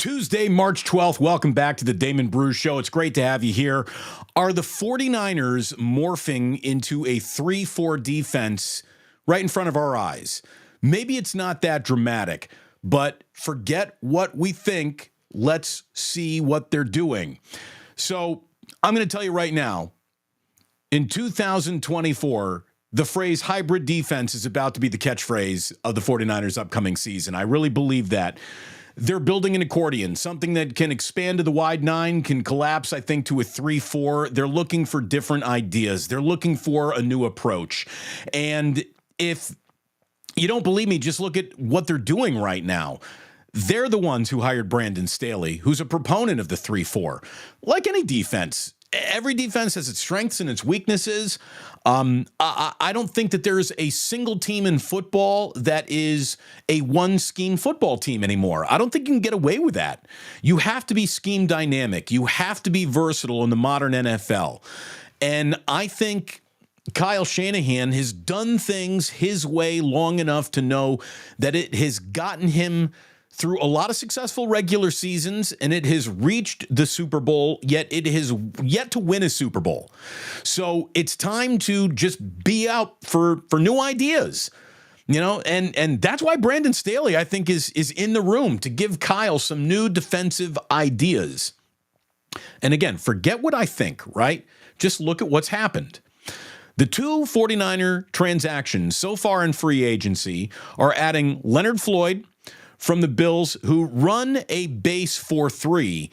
Tuesday, March 12th. Welcome back to the Damon Bruce Show. It's great to have you here. Are the 49ers morphing into a 3-4 defense right in front of our eyes? Maybe it's not that dramatic, but forget what we think. Let's see what they're doing. So I'm going to tell you right now, in 2024, the phrase hybrid defense is about to be the catchphrase of the 49ers upcoming season. I really believe that. They're building an accordion, something that can expand to the wide nine, can collapse, I think, to a 3-4. They're looking for different ideas. They're looking for a new approach. And if you don't believe me, just look at what they're doing right now. They're the ones who hired Brandon Staley, who's a proponent of the 3-4. Like any defense, every defense has its strengths and its weaknesses. I don't think that there's a single team in football that is a one-scheme football team anymore. I don't think you can get away with that. You have to be scheme dynamic. You have to be versatile in the modern NFL. And I think Kyle Shanahan has done things his way long enough to know that it has gotten him through a lot of successful regular seasons, and it has reached the Super Bowl, yet it has yet to win a Super Bowl. So it's time to just be out for new ideas, you know, and that's why Brandon Staley, I think, is in the room to give Kyle some new defensive ideas. And again, forget what I think, right? Just look at what's happened. The two 49er transactions so far in free agency are adding Leonard Floyd from the Bills, who run a base 4-3,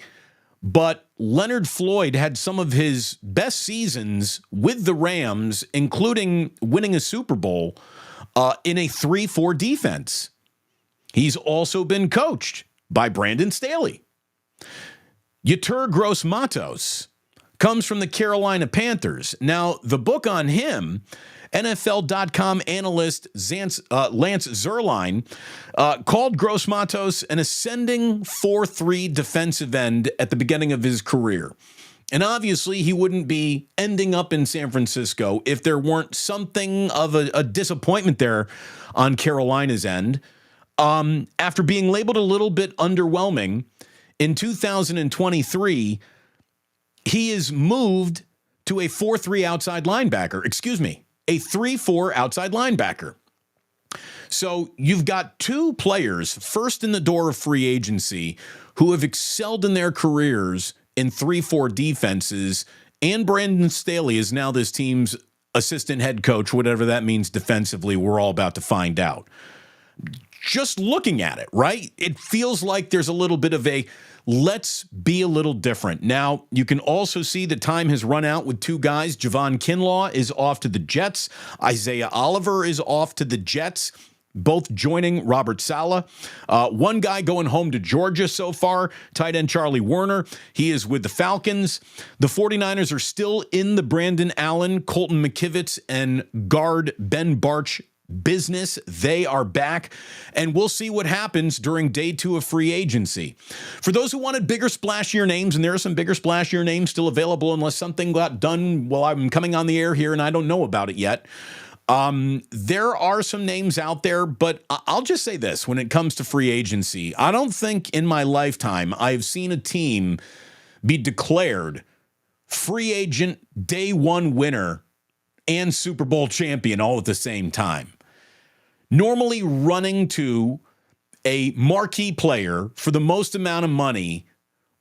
but Leonard Floyd had some of his best seasons with the Rams, including winning a Super Bowl in a 3-4 defense. He's also been coached by Brandon Staley. Yetur Gross-Matos comes from the Carolina Panthers. Now, the book on him, NFL.com analyst Lance Zierlein called Gross-Matos an ascending 4-3 defensive end at the beginning of his career. And obviously, he wouldn't be ending up in San Francisco if there weren't something of a disappointment there on Carolina's end. After being labeled a little bit underwhelming, in 2023, he is moved to a 4-3 outside linebacker. A 3-4 outside linebacker. So you've got two players first in the door of free agency who have excelled in their careers in 3-4 defenses, and Brandon Staley is now this team's assistant head coach, whatever that means defensively. We're all about to find out. Just looking at it, right? It feels like there's a little bit of a let's be a little different. Now, you can also see the time has run out with two guys. Javon Kinlaw is off to the Jets. Isaiah Oliver is off to the Jets, both joining Robert Saleh. One guy going home to Georgia so far, tight end Charlie Werner. He is with the Falcons. The 49ers are still in the Brandon Allen, Colton McKivitz, and guard Ben Barch business. They are back, and we'll see what happens during day 2 of free agency. For those who wanted bigger, splashier names, and there are some bigger, splashier names still available unless something got done while I'm coming on the air here and I don't know about it yet. There are some names out there, but I'll just say this. When it comes to free agency, I don't think in my lifetime I've seen a team be declared free agent day 1 winner and Super Bowl champion all at the same time. Normally running to a marquee player for the most amount of money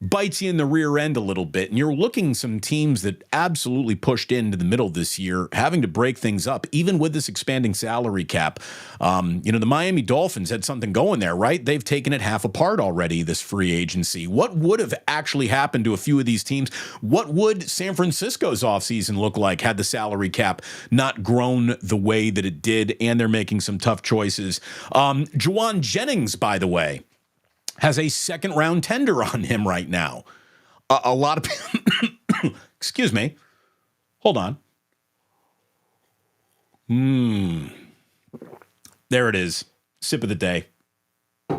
bites you in the rear end a little bit, and you're looking some teams that absolutely pushed into the middle this year, having to break things up, even with this expanding salary cap. The Miami Dolphins had something going there, right? They've taken it half apart already, this free agency. What would have actually happened to a few of these teams? What would San Francisco's offseason look like had the salary cap not grown the way that it did, and they're making some tough choices? Juwan Jennings, by the way, has a second-round tender on him right now. A lot of people... Excuse me. Hold on. There it is. Sip of the day.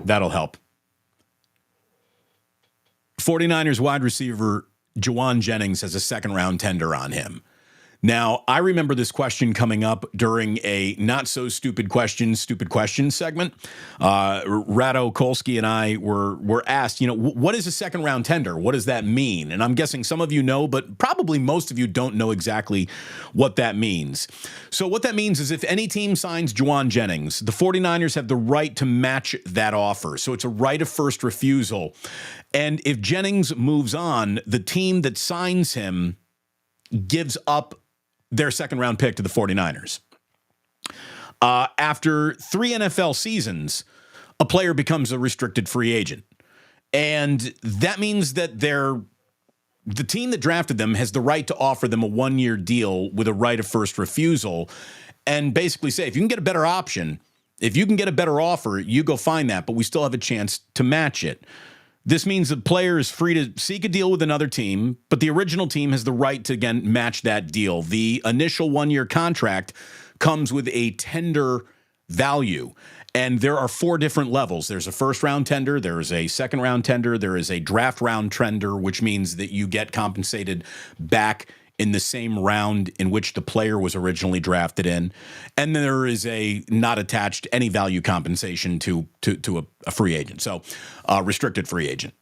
That'll help. 49ers wide receiver Juwan Jennings has a second-round tender on him. Now, I remember this question coming up during a not so stupid questions segment. Rado Kolsky and I were asked, what is a second round tender? What does that mean? And I'm guessing some of you know, but probably most of you don't know exactly what that means. So what that means is if any team signs Juwan Jennings, the 49ers have the right to match that offer. So it's a right of first refusal. And if Jennings moves on, the team that signs him gives up their second round pick to the 49ers. After 3 NFL seasons, a player becomes a restricted free agent. And that means that the team that drafted them has the right to offer them a 1-year deal with a right of first refusal and basically say, if you can get a better option, if you can get a better offer, you go find that, but we still have a chance to match it. This means the player is free to seek a deal with another team, but the original team has the right to, again, match that deal. The initial 1-year contract comes with a tender value, and there are 4 different levels. There's a first-round tender, there is a second-round tender, there is a draft round tender, which means that you get compensated back in the same round in which the player was originally drafted in. And there is a not attached any value compensation to a free agent. So restricted free agent.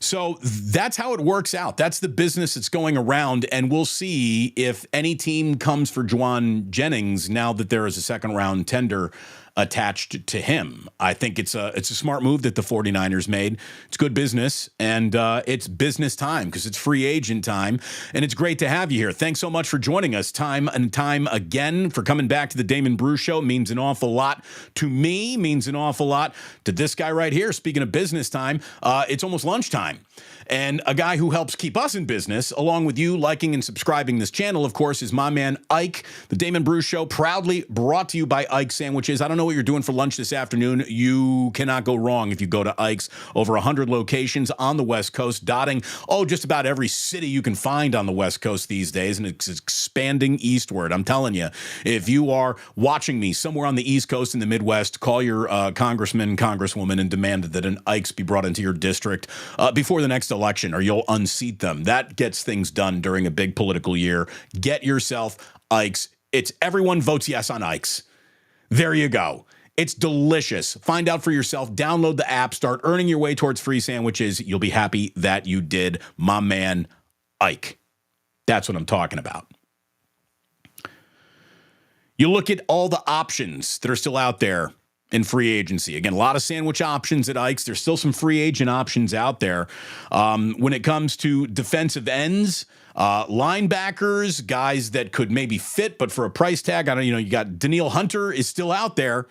So that's how it works out. That's the business that's going around. And we'll see if any team comes for Juwan Jennings now that there is a second round tender attached to him. I think it's a smart move that the 49ers made. It's good business, and it's business time because it's free agent time, and it's great to have you here. Thanks so much for joining us time and time again, for coming back to the Damon Brew Show. It means an awful lot to me, means an awful lot to this guy right here. Speaking of business time, it's almost lunchtime. And a guy who helps keep us in business, along with you liking and subscribing this channel, of course, is my man Ike. The Damon Brew Show, proudly brought to you by Ike Sandwiches. I don't know what you're doing for lunch this afternoon. You cannot go wrong if you go to Ike's. Over 100 locations on the West Coast, dotting, just about every city you can find on the West Coast these days, and it's expanding eastward. I'm telling you, if you are watching me somewhere on the East Coast in the Midwest, call your congressman, congresswoman, and demand that an Ike's be brought into your district before the next election, or you'll unseat them. That gets things done during a big political year. Get yourself Ike's. It's everyone votes yes on Ike's. There you go. It's delicious. Find out for yourself. Download the app. Start earning your way towards free sandwiches. You'll be happy that you did. My man, Ike. That's what I'm talking about. You look at all the options that are still out there in free agency. Again, a lot of sandwich options at Ike's. There's still some free agent options out there. When it comes to defensive ends, linebackers, guys that could maybe fit, but for a price tag, you got Danielle Hunter is still out there.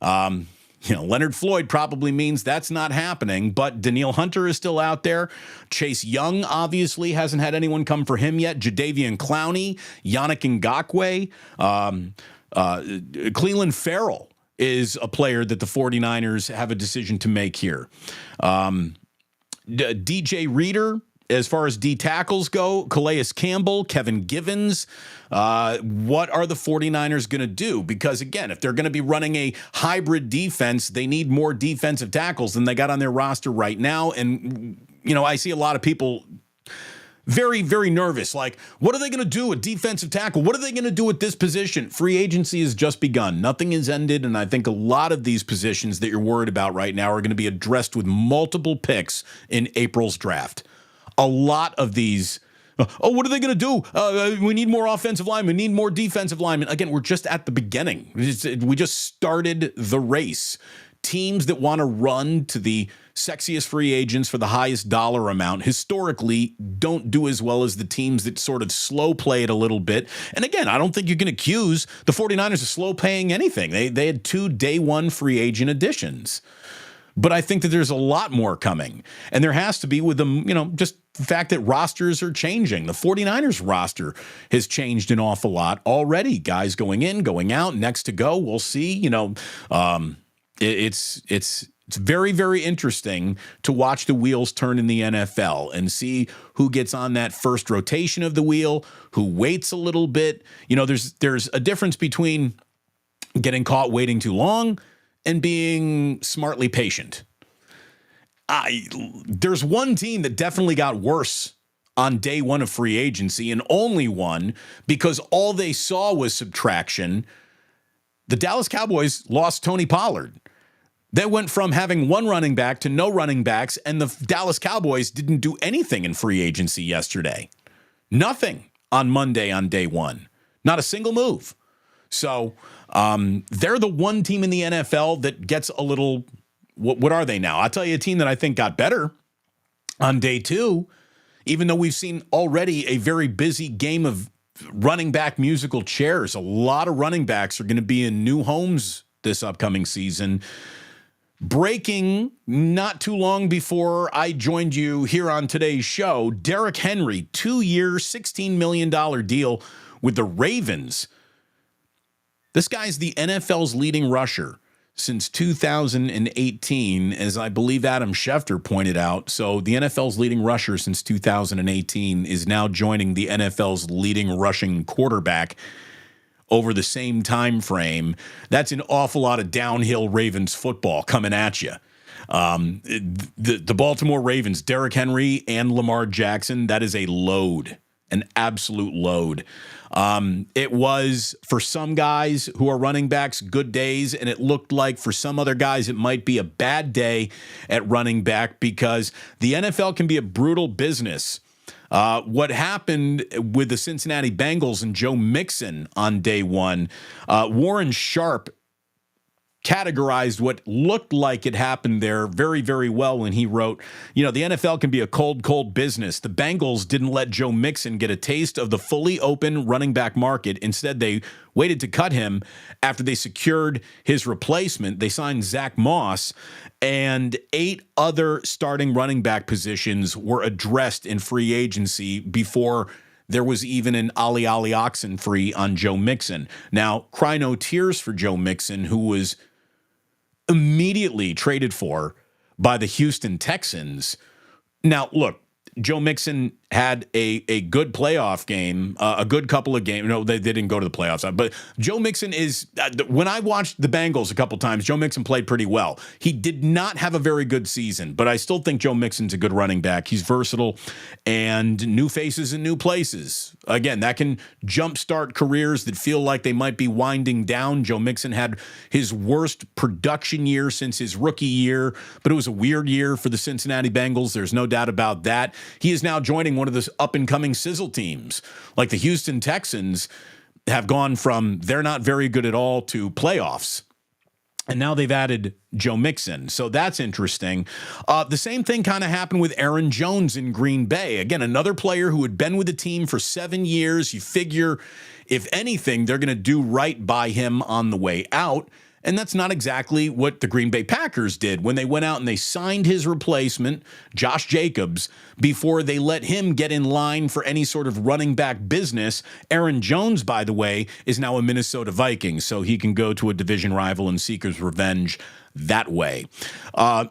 Leonard Floyd probably means that's not happening, but Danielle Hunter is still out there. Chase Young obviously hasn't had anyone come for him yet. Jadeveon Clowney, Yannick Ngakoue, Cleveland Farrell is a player that the 49ers have a decision to make here. DJ Reader, as far as D tackles go, Calais Campbell, Kevin Givens. What are the 49ers going to do? Because, again, if they're going to be running a hybrid defense, they need more defensive tackles than they got on their roster right now. And, I see a lot of people very, very nervous. Like, what are they going to do at defensive tackle? What are they going to do at this position? Free agency has just begun. Nothing is ended, and I think a lot of these positions that you're worried about right now are going to be addressed with multiple picks in April's draft. A lot of these, what are they going to do? We need more offensive linemen. We need more defensive linemen. Again, we're just at the beginning. We just started the race. Teams that want to run to the sexiest free agents for the highest dollar amount historically don't do as well as the teams that sort of slow play it a little bit. And again, I don't think you can accuse the 49ers of slow paying anything. They had 2 day 1 free agent additions. But I think that there's a lot more coming. And there has to be with them, just the fact that rosters are changing. The 49ers roster has changed an awful lot already. Guys going in, going out, next to go. We'll see. It's very, very interesting to watch the wheels turn in the NFL and see who gets on that first rotation of the wheel, who waits a little bit. There's a difference between getting caught waiting too long and being smartly patient. There's one team that definitely got worse on day one of free agency, and only one because all they saw was subtraction. The Dallas Cowboys lost Tony Pollard. They went from having one running back to no running backs, and the Dallas Cowboys didn't do anything in free agency yesterday. Nothing on Monday on day one. Not a single move. So they're the one team in the NFL that gets a little, what are they now? I'll tell you a team that I think got better on day two, even though we've seen already a very busy game of running back musical chairs. A lot of running backs are going to be in new homes this upcoming season. Breaking not too long before I joined you here on today's show, Derrick Henry, 2-year, $16 million deal with the Ravens. This guy's the NFL's leading rusher since 2018, as I believe Adam Schefter pointed out. So the NFL's leading rusher since 2018 is now joining the NFL's leading rushing quarterback over the same time frame. That's an awful lot of downhill Ravens football coming at you. The Baltimore Ravens, Derrick Henry and Lamar Jackson, that is a load, an absolute load. It was, for some guys who are running backs, good days, and it looked like for some other guys it might be a bad day at running back because the NFL can be a brutal business. What happened with the Cincinnati Bengals and Joe Mixon on day one, Warren Sharp categorized what looked like it happened there very, very well when he wrote, the NFL can be a cold, cold business. The Bengals didn't let Joe Mixon get a taste of the fully open running back market. Instead, they waited to cut him after they secured his replacement. They signed Zach Moss, and 8 other starting running back positions were addressed in free agency before there was even an Ali Oxen free on Joe Mixon. Now, cry no tears for Joe Mixon, who was immediately traded for by the Houston Texans. Now, look, Joe Mixon had a good playoff game, a good couple of games. No, they didn't go to the playoffs. But Joe Mixon is, when I watched the Bengals a couple times, Joe Mixon played pretty well. He did not have a very good season, but I still think Joe Mixon's a good running back. He's versatile and new faces in new places. Again, that can jumpstart careers that feel like they might be winding down. Joe Mixon had his worst production year since his rookie year, but it was a weird year for the Cincinnati Bengals. There's no doubt about that. He is now joining one of the up-and-coming sizzle teams. Like the Houston Texans have gone from they're not very good at all to playoffs. And now they've added Joe Mixon. So that's interesting. The same thing kind of happened with Aaron Jones in Green Bay. Again, another player who had been with the team for 7 years. You figure, if anything, they're going to do right by him on the way out. And that's not exactly what the Green Bay Packers did when they went out and they signed his replacement, Josh Jacobs, before they let him get in line for any sort of running back business. Aaron Jones, by the way, is now a Minnesota Viking, so he can go to a division rival and seek his revenge that way.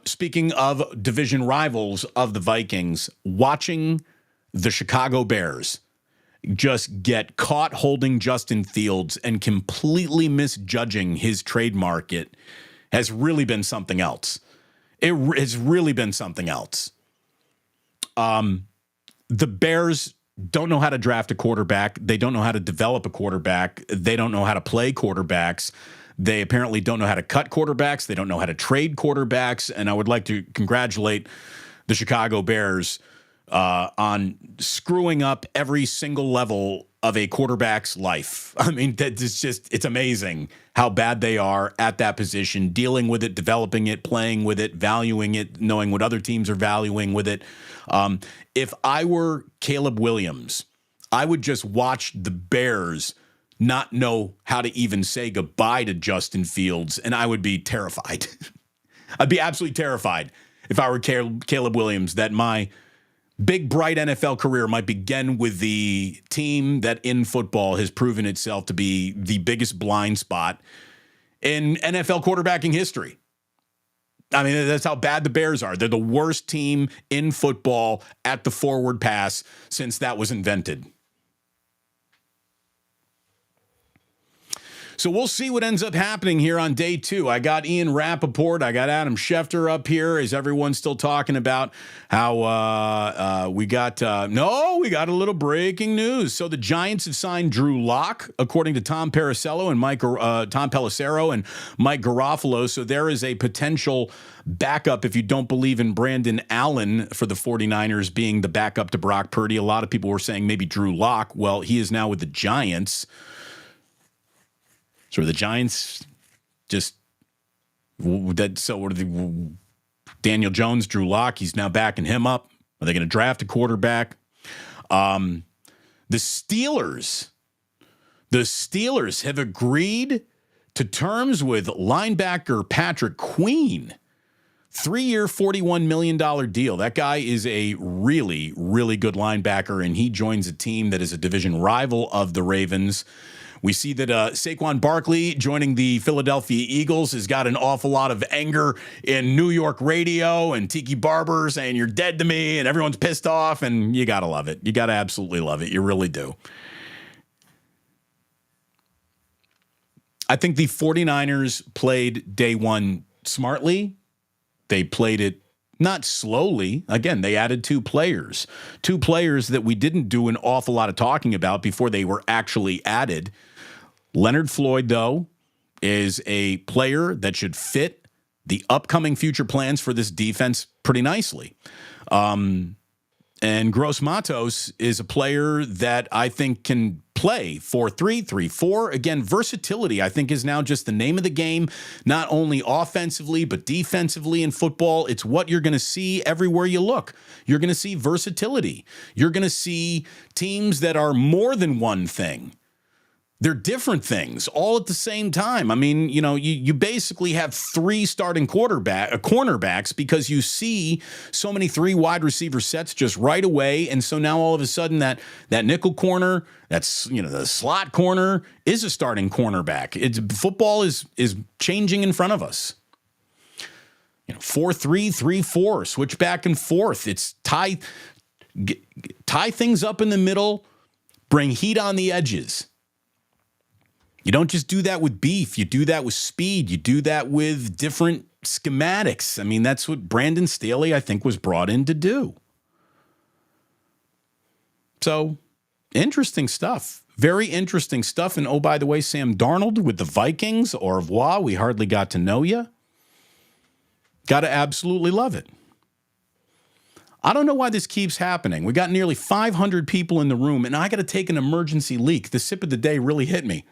Speaking of division rivals of the Vikings, watching the Chicago Bears just get caught holding Justin Fields and completely misjudging his trade market has really been something else. It has really been something else. The Bears don't know how to draft a quarterback. They don't know how to develop a quarterback. They don't know how to play quarterbacks. They apparently don't know how to cut quarterbacks. They don't know how to trade quarterbacks. And I would like to congratulate the Chicago Bears on screwing up every single level of a quarterback's life. I mean, it's amazing how bad they are at that position, dealing with it, developing it, playing with it, valuing it, knowing what other teams are valuing with it. If I were Caleb Williams, I would just watch the Bears not know how to even say goodbye to Justin Fields, and I would be terrified. I'd be absolutely terrified if I were Caleb Williams that my big, bright NFL career might begin with the team that in football has proven itself to be the biggest blind spot in NFL quarterbacking history. I mean, that's how bad the Bears are. They're the worst team in football at the forward pass since that was invented. So we'll see what ends up happening here on day 2. I got Ian Rappaport. I got Adam Schefter up here. Is everyone still talking about how we got a little breaking news. So the Giants have signed Drew Lock, according to Tom Pelissero and Mike Garofalo. So there is a potential backup if you don't believe in Brandon Allen for the 49ers being the backup to Brock Purdy. A lot of people were saying maybe Drew Lock. Well, he is now with the Giants. So the Giants just that. So what are the Daniel Jones, Drew Lock? He's now backing him up. Are they going to draft a quarterback? The Steelers have agreed to terms with linebacker Patrick Queen. 3-year, $41 million deal. That guy is a really, really good linebacker, and he joins a team that is a division rival of the Ravens. We see that Saquon Barkley joining the Philadelphia Eagles has got an awful lot of anger in New York radio, and Tiki Barber saying you're dead to me, and everyone's pissed off, and you got to love it. You got to absolutely love it. You really do. I think the 49ers played day 1 smartly. They played it not slowly. Again, they added 2 players that we didn't do an awful lot of talking about before they were actually added. Leonard Floyd, though, is a player that should fit the upcoming future plans for this defense pretty nicely. And Gross Matos is a player that I think can play 4-3, 3-4. Again, versatility, I think, is now just the name of the game, not only offensively, but defensively in football. It's what you're going to see everywhere you look. You're going to see versatility. You're going to see teams that are more than one thing. They're different things all at the same time. I mean, you basically have 3 starting cornerbacks because you see so many 3 wide receiver sets just right away. And so now all of a sudden that nickel corner, that's, the slot corner is a starting cornerback. Football is changing in front of us. 4-3, 3-4, switch back and forth. It's tie things up in the middle, bring heat on the edges. You don't just do that with beef. You do that with speed. You do that with different schematics. I mean, that's what Brandon Staley, I think, was brought in to do. So, interesting stuff. Very interesting stuff. And, oh, by the way, Sam Darnold with the Vikings, au revoir. We hardly got to know you. Got to absolutely love it. I don't know why this keeps happening. We got nearly 500 people in the room, and I got to take an emergency leak. The sip of the day really hit me.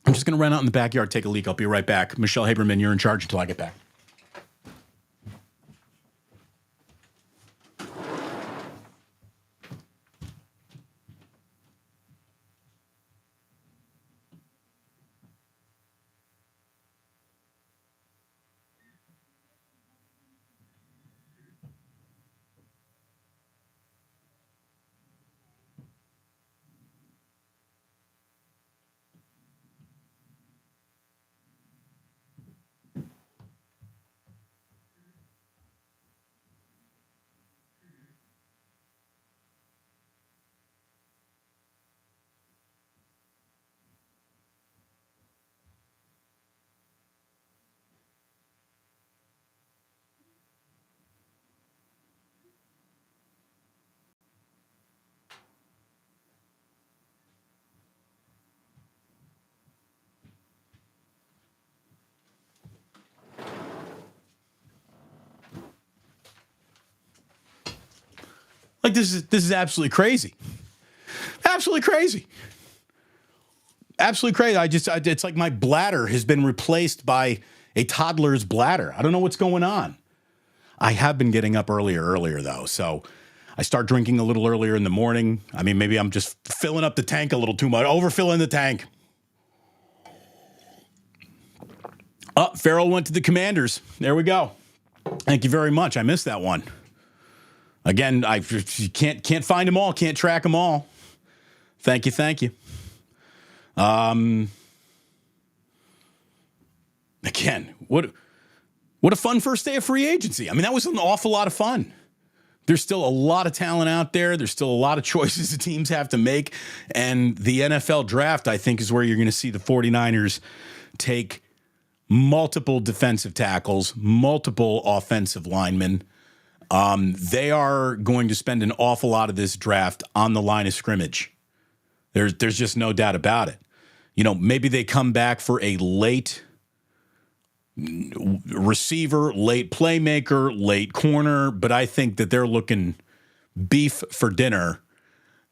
I'm just going to run out in the backyard, take a leak. I'll be right back. Michelle Haberman, you're in charge until I get back. Like, this is absolutely crazy. Absolutely crazy. Absolutely crazy. It's like my bladder has been replaced by a toddler's bladder. I don't know what's going on. I have been getting up earlier though. So I start drinking a little earlier in the morning. I mean, maybe I'm just filling up the tank a little too much, overfilling the tank. Oh, Farrell went to the Commanders. There we go. Thank you very much. I missed that one. Again, I can't find them all, can't track them all. Thank you. Again, what a fun first day of free agency. I mean, that was an awful lot of fun. There's still a lot of talent out there. There's still a lot of choices the teams have to make. And the NFL draft, I think, is where you're going to see the 49ers take multiple defensive tackles, multiple offensive linemen. They are going to spend an awful lot of this draft on the line of scrimmage. There's just no doubt about it. Maybe they come back for a late receiver, late playmaker, late corner, but I think that they're looking beef for dinner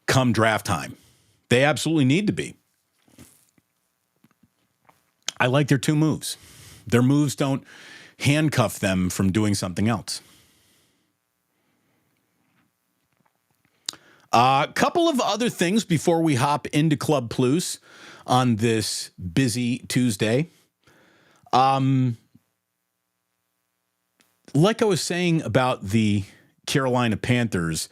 come draft time. They absolutely need to be. I like their two moves. Their moves don't handcuff them from doing something else. A couple of other things before we hop into Club Plus on this busy Tuesday. Like I was saying about the Carolina Panthers,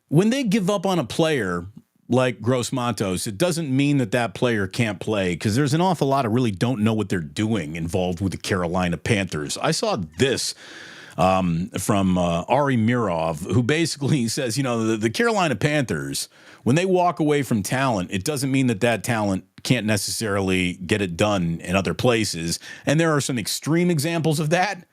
when they give up on a player like Gross Matos, it doesn't mean that player can't play, because there's an awful lot of really don't know what they're doing involved with the Carolina Panthers. I saw this from Ari Mirov, who basically says, the Carolina Panthers, when they walk away from talent, it doesn't mean that talent can't necessarily get it done in other places. And there are some extreme examples of that.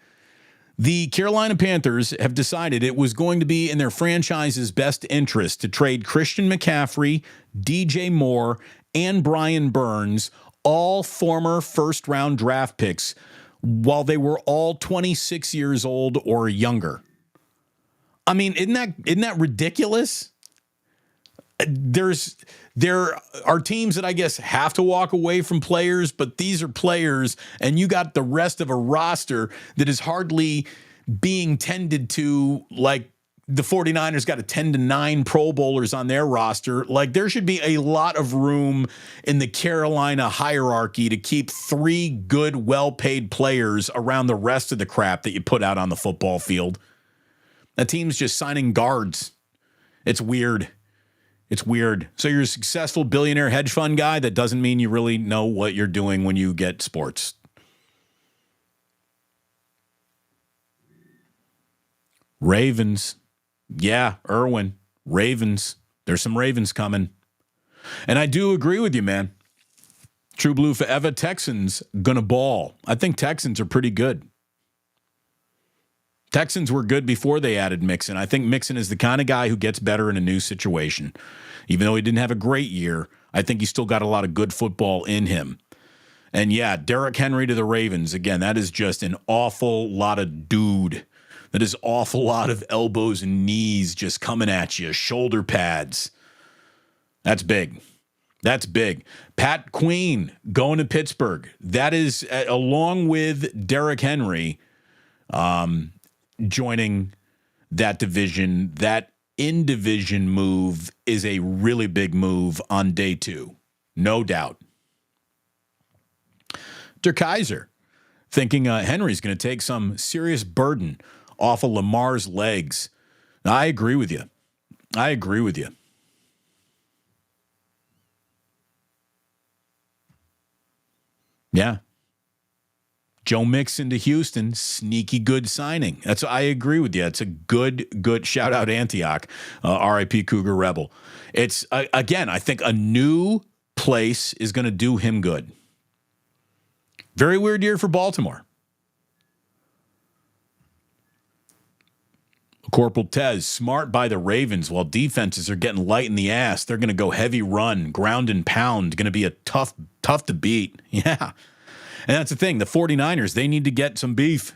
The Carolina Panthers have decided it was going to be in their franchise's best interest to trade Christian McCaffrey, DJ Moore, and Brian Burns, all former first-round draft picks, while they were all 26 years old or younger. I mean, isn't that ridiculous? There are teams that I guess have to walk away from players, but these are players, and you got the rest of a roster that is hardly being tended to, like the 49ers got a 10-9 Pro Bowlers on their roster. Like, there should be a lot of room in the Carolina hierarchy to keep three good, well-paid players around the rest of the crap that you put out on the football field. The team's just signing guards. It's weird. It's weird. So you're a successful billionaire hedge fund guy. That doesn't mean you really know what you're doing when you get sports. Ravens. Yeah, Irwin. Ravens. There's some Ravens coming. And I do agree with you, man. True blue forever. Texans gonna ball. I think Texans are pretty good. Texans were good before they added Mixon. I think Mixon is the kind of guy who gets better in a new situation. Even though he didn't have a great year, I think he's still got a lot of good football in him. And yeah, Derrick Henry to the Ravens. Again, that is just an awful lot of dude. That is awful lot of elbows and knees just coming at you. Shoulder pads. That's big. That's big. Pat Queen going to Pittsburgh. That is, along with Derrick Henry, joining that division, that in-division move is a really big move on day two. No doubt. Der Kaiser thinking Henry's going to take some serious burden off of Lamar's legs. Now, I agree with you. I agree with you. Yeah. Joe Mixon to Houston, sneaky good signing. I agree with you. It's a good shout out Antioch, RIP Cougar Rebel. It's again, I think a new place is going to do him good. Very weird year for Baltimore. Corporal Tez, smart by the Ravens while defenses are getting light in the ass. They're going to go heavy run, ground and pound, going to be a tough to beat. Yeah. And that's the thing. The 49ers, they need to get some beef.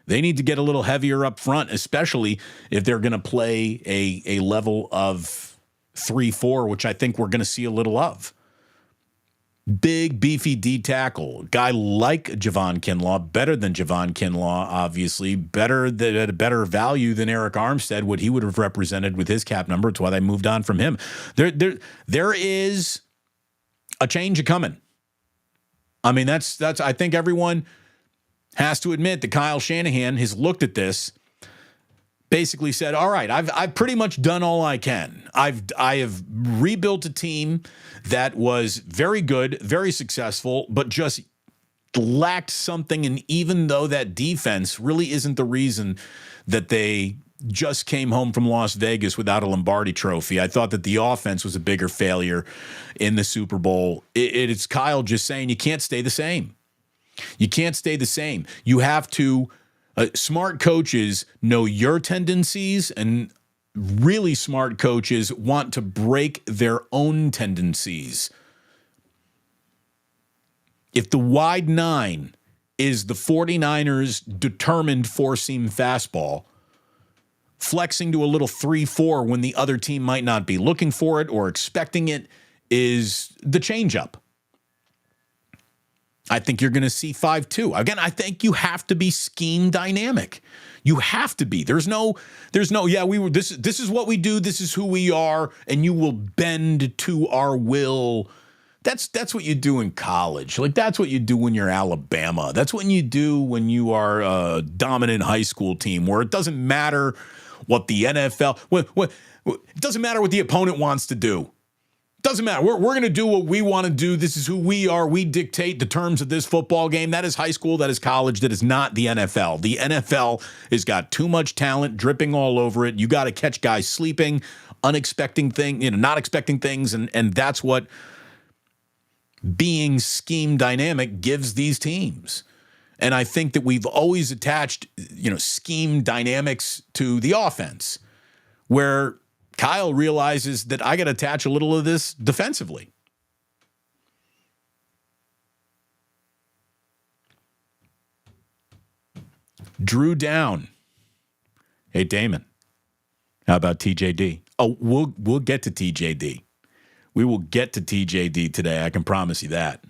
They need to get a little heavier up front, especially if they're going to play a level of 3-4, which I think we're going to see a little of. Big, beefy D tackle. Guy like Javon Kinlaw, better than Javon Kinlaw, obviously. At a better value than Eric Armstead, what he would have represented with his cap number. It's why they moved on from him. There is a change coming. I mean, that's. I think everyone has to admit that Kyle Shanahan has looked at this, basically said, all right, I've pretty much done all I can. I have rebuilt a team that was very good, very successful, but just lacked something. And even though that defense really isn't the reason that they just came home from Las Vegas without a Lombardi trophy. I thought that the offense was a bigger failure in the Super Bowl. It's Kyle just saying you can't stay the same. You can't stay the same. You have to, smart coaches know your tendencies, and really smart coaches want to break their own tendencies. If the wide nine is the 49ers' determined four-seam fastball, flexing to a little 3-4 when the other team might not be looking for it or expecting it is the changeup. I think you're going to see 5-2. Again, I think you have to be scheme dynamic. You have to be. There's no, this is what we do, this is who we are, and you will bend to our will. That's what you do in college. Like, that's what you do when you're Alabama. That's what you do when you are a dominant high school team, where it doesn't matter what the NFL, it doesn't matter what the opponent wants to do. Doesn't matter. We're going to do what we want to do. This is who we are. We dictate the terms of this football game. That is high school. That is college. That is not the NFL. The NFL has got too much talent dripping all over it. You got to catch guys sleeping, not expecting things. And that's what being scheme dynamic gives these teams. And I think that we've always attached, scheme dynamics to the offense, where Kyle realizes that I got to attach a little of this defensively. Drew Down. Hey, Damon, how about TJD? Oh, we'll get to TJD. We will get to TJD today. I can promise you that.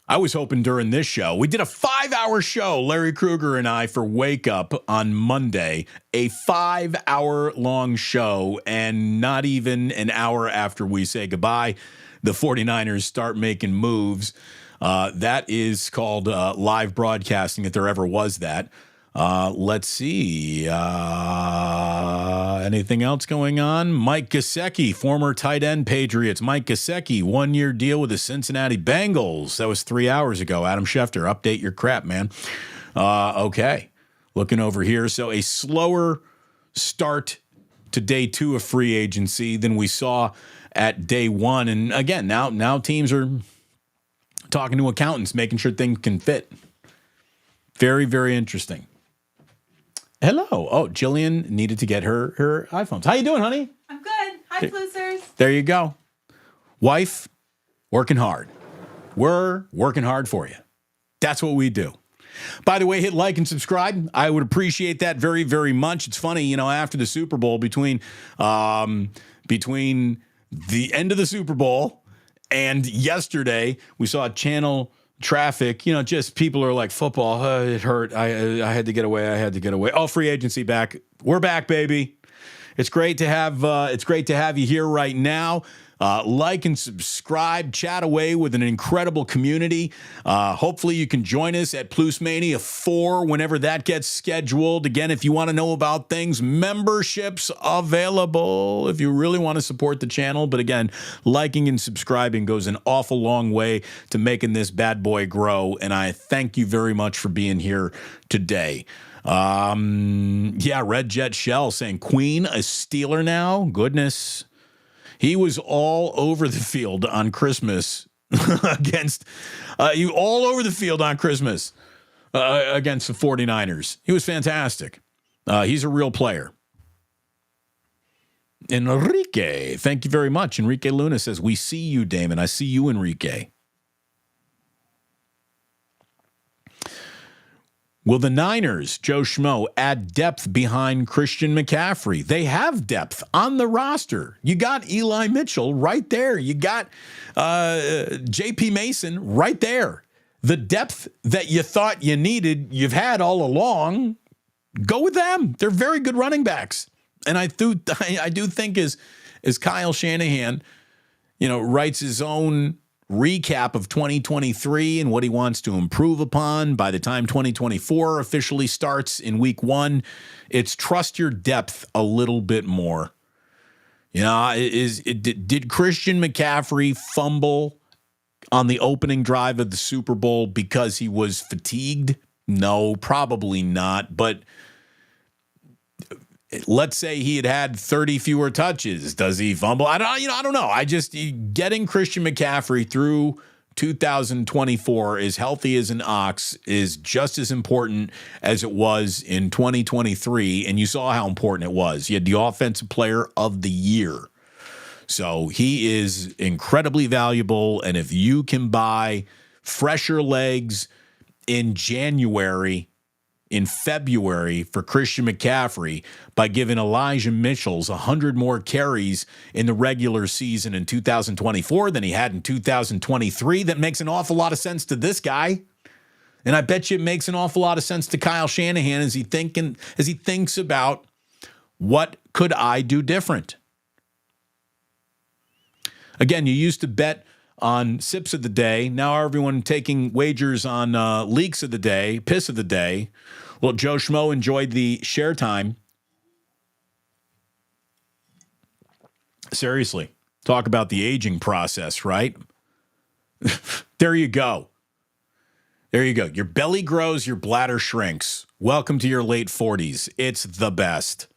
I was hoping during this show, we did a 5-hour show, Larry Krueger and I, for Wake Up on Monday, a 5-hour-long show, and not even an hour after we say goodbye, the 49ers start making moves. That is called live broadcasting, if there ever was that. Let's see. Anything else going on? Mike Gesicki, former tight end Patriots. Mike Gesicki, 1-year deal with the Cincinnati Bengals. That was 3 hours ago. Adam Schefter, update your crap, man. Okay. Looking over here. So a slower start to day 2 of free agency than we saw at day 1. And again, now teams are talking to accountants, making sure things can fit. Very, very interesting. Hello. Oh, Jillian needed to get her iPhones. How you doing, honey? I'm good. Hi, Plusers. There you go. Wife, working hard. We're working hard for you. That's what we do. By the way, hit like and subscribe. I would appreciate that very, very much. It's funny, after the Super Bowl, between the end of the Super Bowl and yesterday, we saw channel traffic, just people are like, football, it hurt. I had to get away. Oh, free agency back. We're back, baby. It's great to have you here right now. Like and subscribe, chat away with an incredible community. Hopefully you can join us at Plusmania 4 whenever that gets scheduled. Again, if you want to know about things, memberships available if you really want to support the channel. But again, liking and subscribing goes an awful long way to making this bad boy grow. And I thank you very much for being here today. Red Jet Shell saying Queen a Steeler now. Goodness. He was all over the field on Christmas against the 49ers. He was fantastic. He's a real player. Enrique, thank you very much. Enrique Luna says, we see you, Damon. I see you, Enrique. Will the Niners, Joe Schmo, add depth behind Christian McCaffrey? They have depth on the roster. You got Eli Mitchell right there. You got J.P. Mason right there. The depth that you thought you needed, you've had all along. Go with them. They're very good running backs. And I do think as Kyle Shanahan, writes his own recap of 2023 and what he wants to improve upon by the time 2024 officially starts in week 1, it's trust your depth a little bit more. Did Christian McCaffrey fumble on the opening drive of the Super Bowl because he was fatigued? No, probably not. But let's say he had 30 fewer touches. Does he fumble? I don't know. Getting Christian McCaffrey through 2024 as healthy as an ox is just as important as it was in 2023. And you saw how important it was. You had the offensive player of the year. So he is incredibly valuable. And if you can buy fresher legs in January, in February for Christian McCaffrey by giving Elijah Mitchell's 100 more carries in the regular season in 2024 than he had in 2023, that makes an awful lot of sense to this guy. And I bet you it makes an awful lot of sense to Kyle Shanahan as he thinks about what could I do different. Again, you used to bet on sips of the day. Now everyone taking wagers on leaks of the day, piss of the day. Well, Joe Schmo enjoyed the share time. Seriously, talk about the aging process, right? There you go. There you go. Your belly grows, your bladder shrinks. Welcome to your late 40s. It's the best.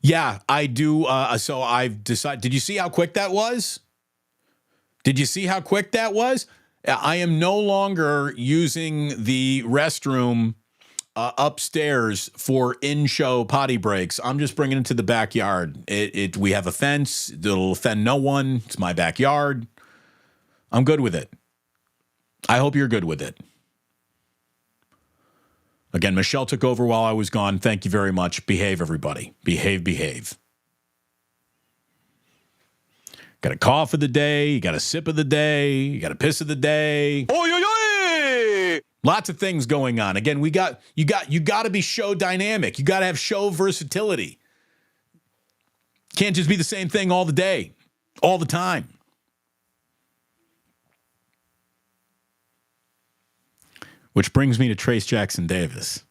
Yeah, I do. So I've decided. Did you see how quick that was? I am no longer using the restroom upstairs for in-show potty breaks. I'm just bringing it to the backyard. We have a fence. It'll offend no one. It's my backyard. I'm good with it. I hope you're good with it. Again, Michelle took over while I was gone. Thank you very much. Behave, everybody. Behave. Got a cough of the day. You got a sip of the day. You got a piss of the day. Oy! Lots of things going on. Again, you got to be show dynamic. You got to have show versatility. Can't just be the same thing all the day, all the time. Which brings me to Trace Jackson Davis.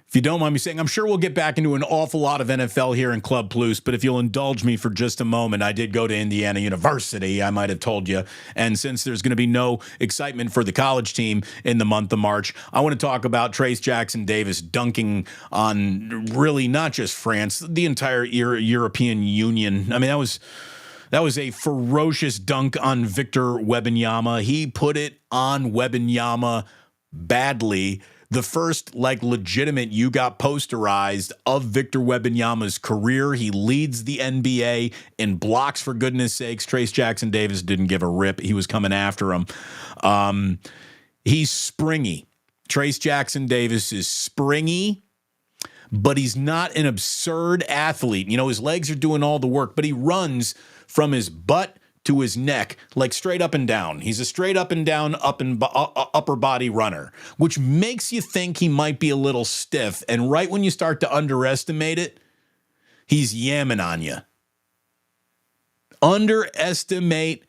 If you don't mind me saying, I'm sure we'll get back into an awful lot of NFL here in Club Plus, but if you'll indulge me for just a moment, I did go to Indiana University, I might have told you, and since there's going to be no excitement for the college team in the month of March, I want to talk about Trace Jackson Davis dunking on really not just France, the entire European Union. I mean, that was a ferocious dunk on Victor Wembanyama. He put it on Wembanyama badly. The first legitimate you got posterized of Victor Wembanyama's career. He leads the NBA in blocks, for goodness sakes. Trace Jackson Davis didn't give a rip. He was coming after him. He's springy. Trace Jackson Davis is springy, but he's not an absurd athlete. You know, his legs are doing all the work, but he runs from his butt to his neck, like straight up and down. He's a straight up and down upper body runner, which makes you think he might be a little stiff. And right when you start to underestimate it, he's yamming on you. Underestimate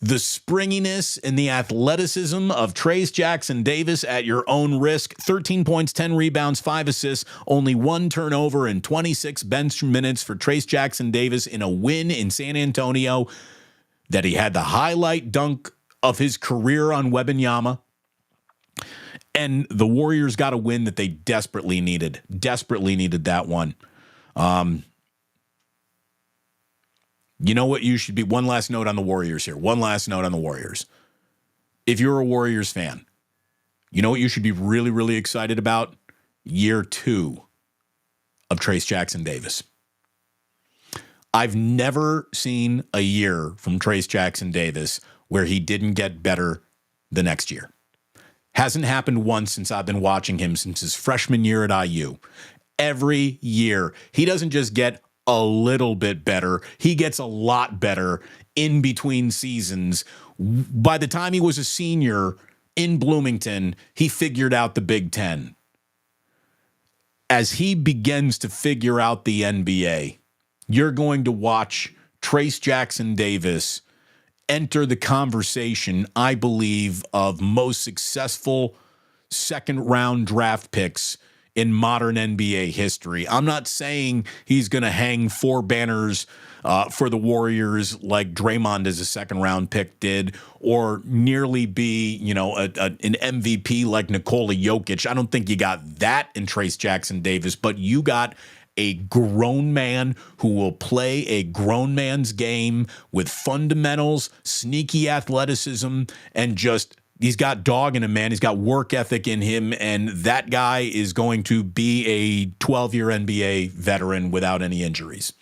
the springiness and the athleticism of Trace Jackson Davis at your own risk. 13 points, 10 rebounds, 5 assists, only 1 turnover, and 26 bench minutes for Trace Jackson Davis in a win in San Antonio. That he had the highlight dunk of his career on Wembanyama. And the Warriors got a win that they desperately needed. Desperately needed that one. You know what you should be? One last note on the Warriors here. If you're a Warriors fan, you know what you should be really, really excited about? Year 2 of Trace Jackson Davis. I've never seen a year from Trace Jackson Davis where he didn't get better the next year. Hasn't happened once since I've been watching him since his freshman year at IU. Every year, he doesn't just get a little bit better. He gets a lot better in between seasons. By the time he was a senior in Bloomington, he figured out the Big Ten. As he begins to figure out the NBA, you're going to watch Trace Jackson Davis enter the conversation, I believe, of most successful second-round draft picks in modern NBA history. I'm not saying he's going to hang 4 banners for the Warriors like Draymond as a second-round pick did, or nearly be, an MVP like Nikola Jokic. I don't think you got that in Trayce Jackson-Davis, but you got a grown man who will play a grown man's game with fundamentals, sneaky athleticism, and just he's got dog in him, man. He's got work ethic in him, and that guy is going to be a 12-year NBA veteran without any injuries.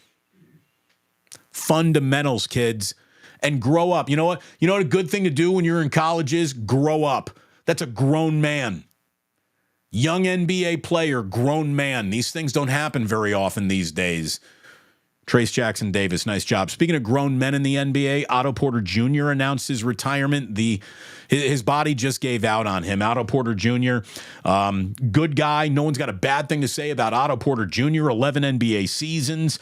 Fundamentals, kids, and grow up. You know what? You know what a good thing to do when you're in college is? Grow up. That's a grown man. Young NBA player, grown man. These things don't happen very often these days. Trayce Jackson-Davis, nice job. Speaking of grown men in the NBA, Otto Porter Jr. announced his retirement. His body just gave out on him. Otto Porter Jr., good guy. No one's got a bad thing to say about Otto Porter Jr., 11 NBA seasons.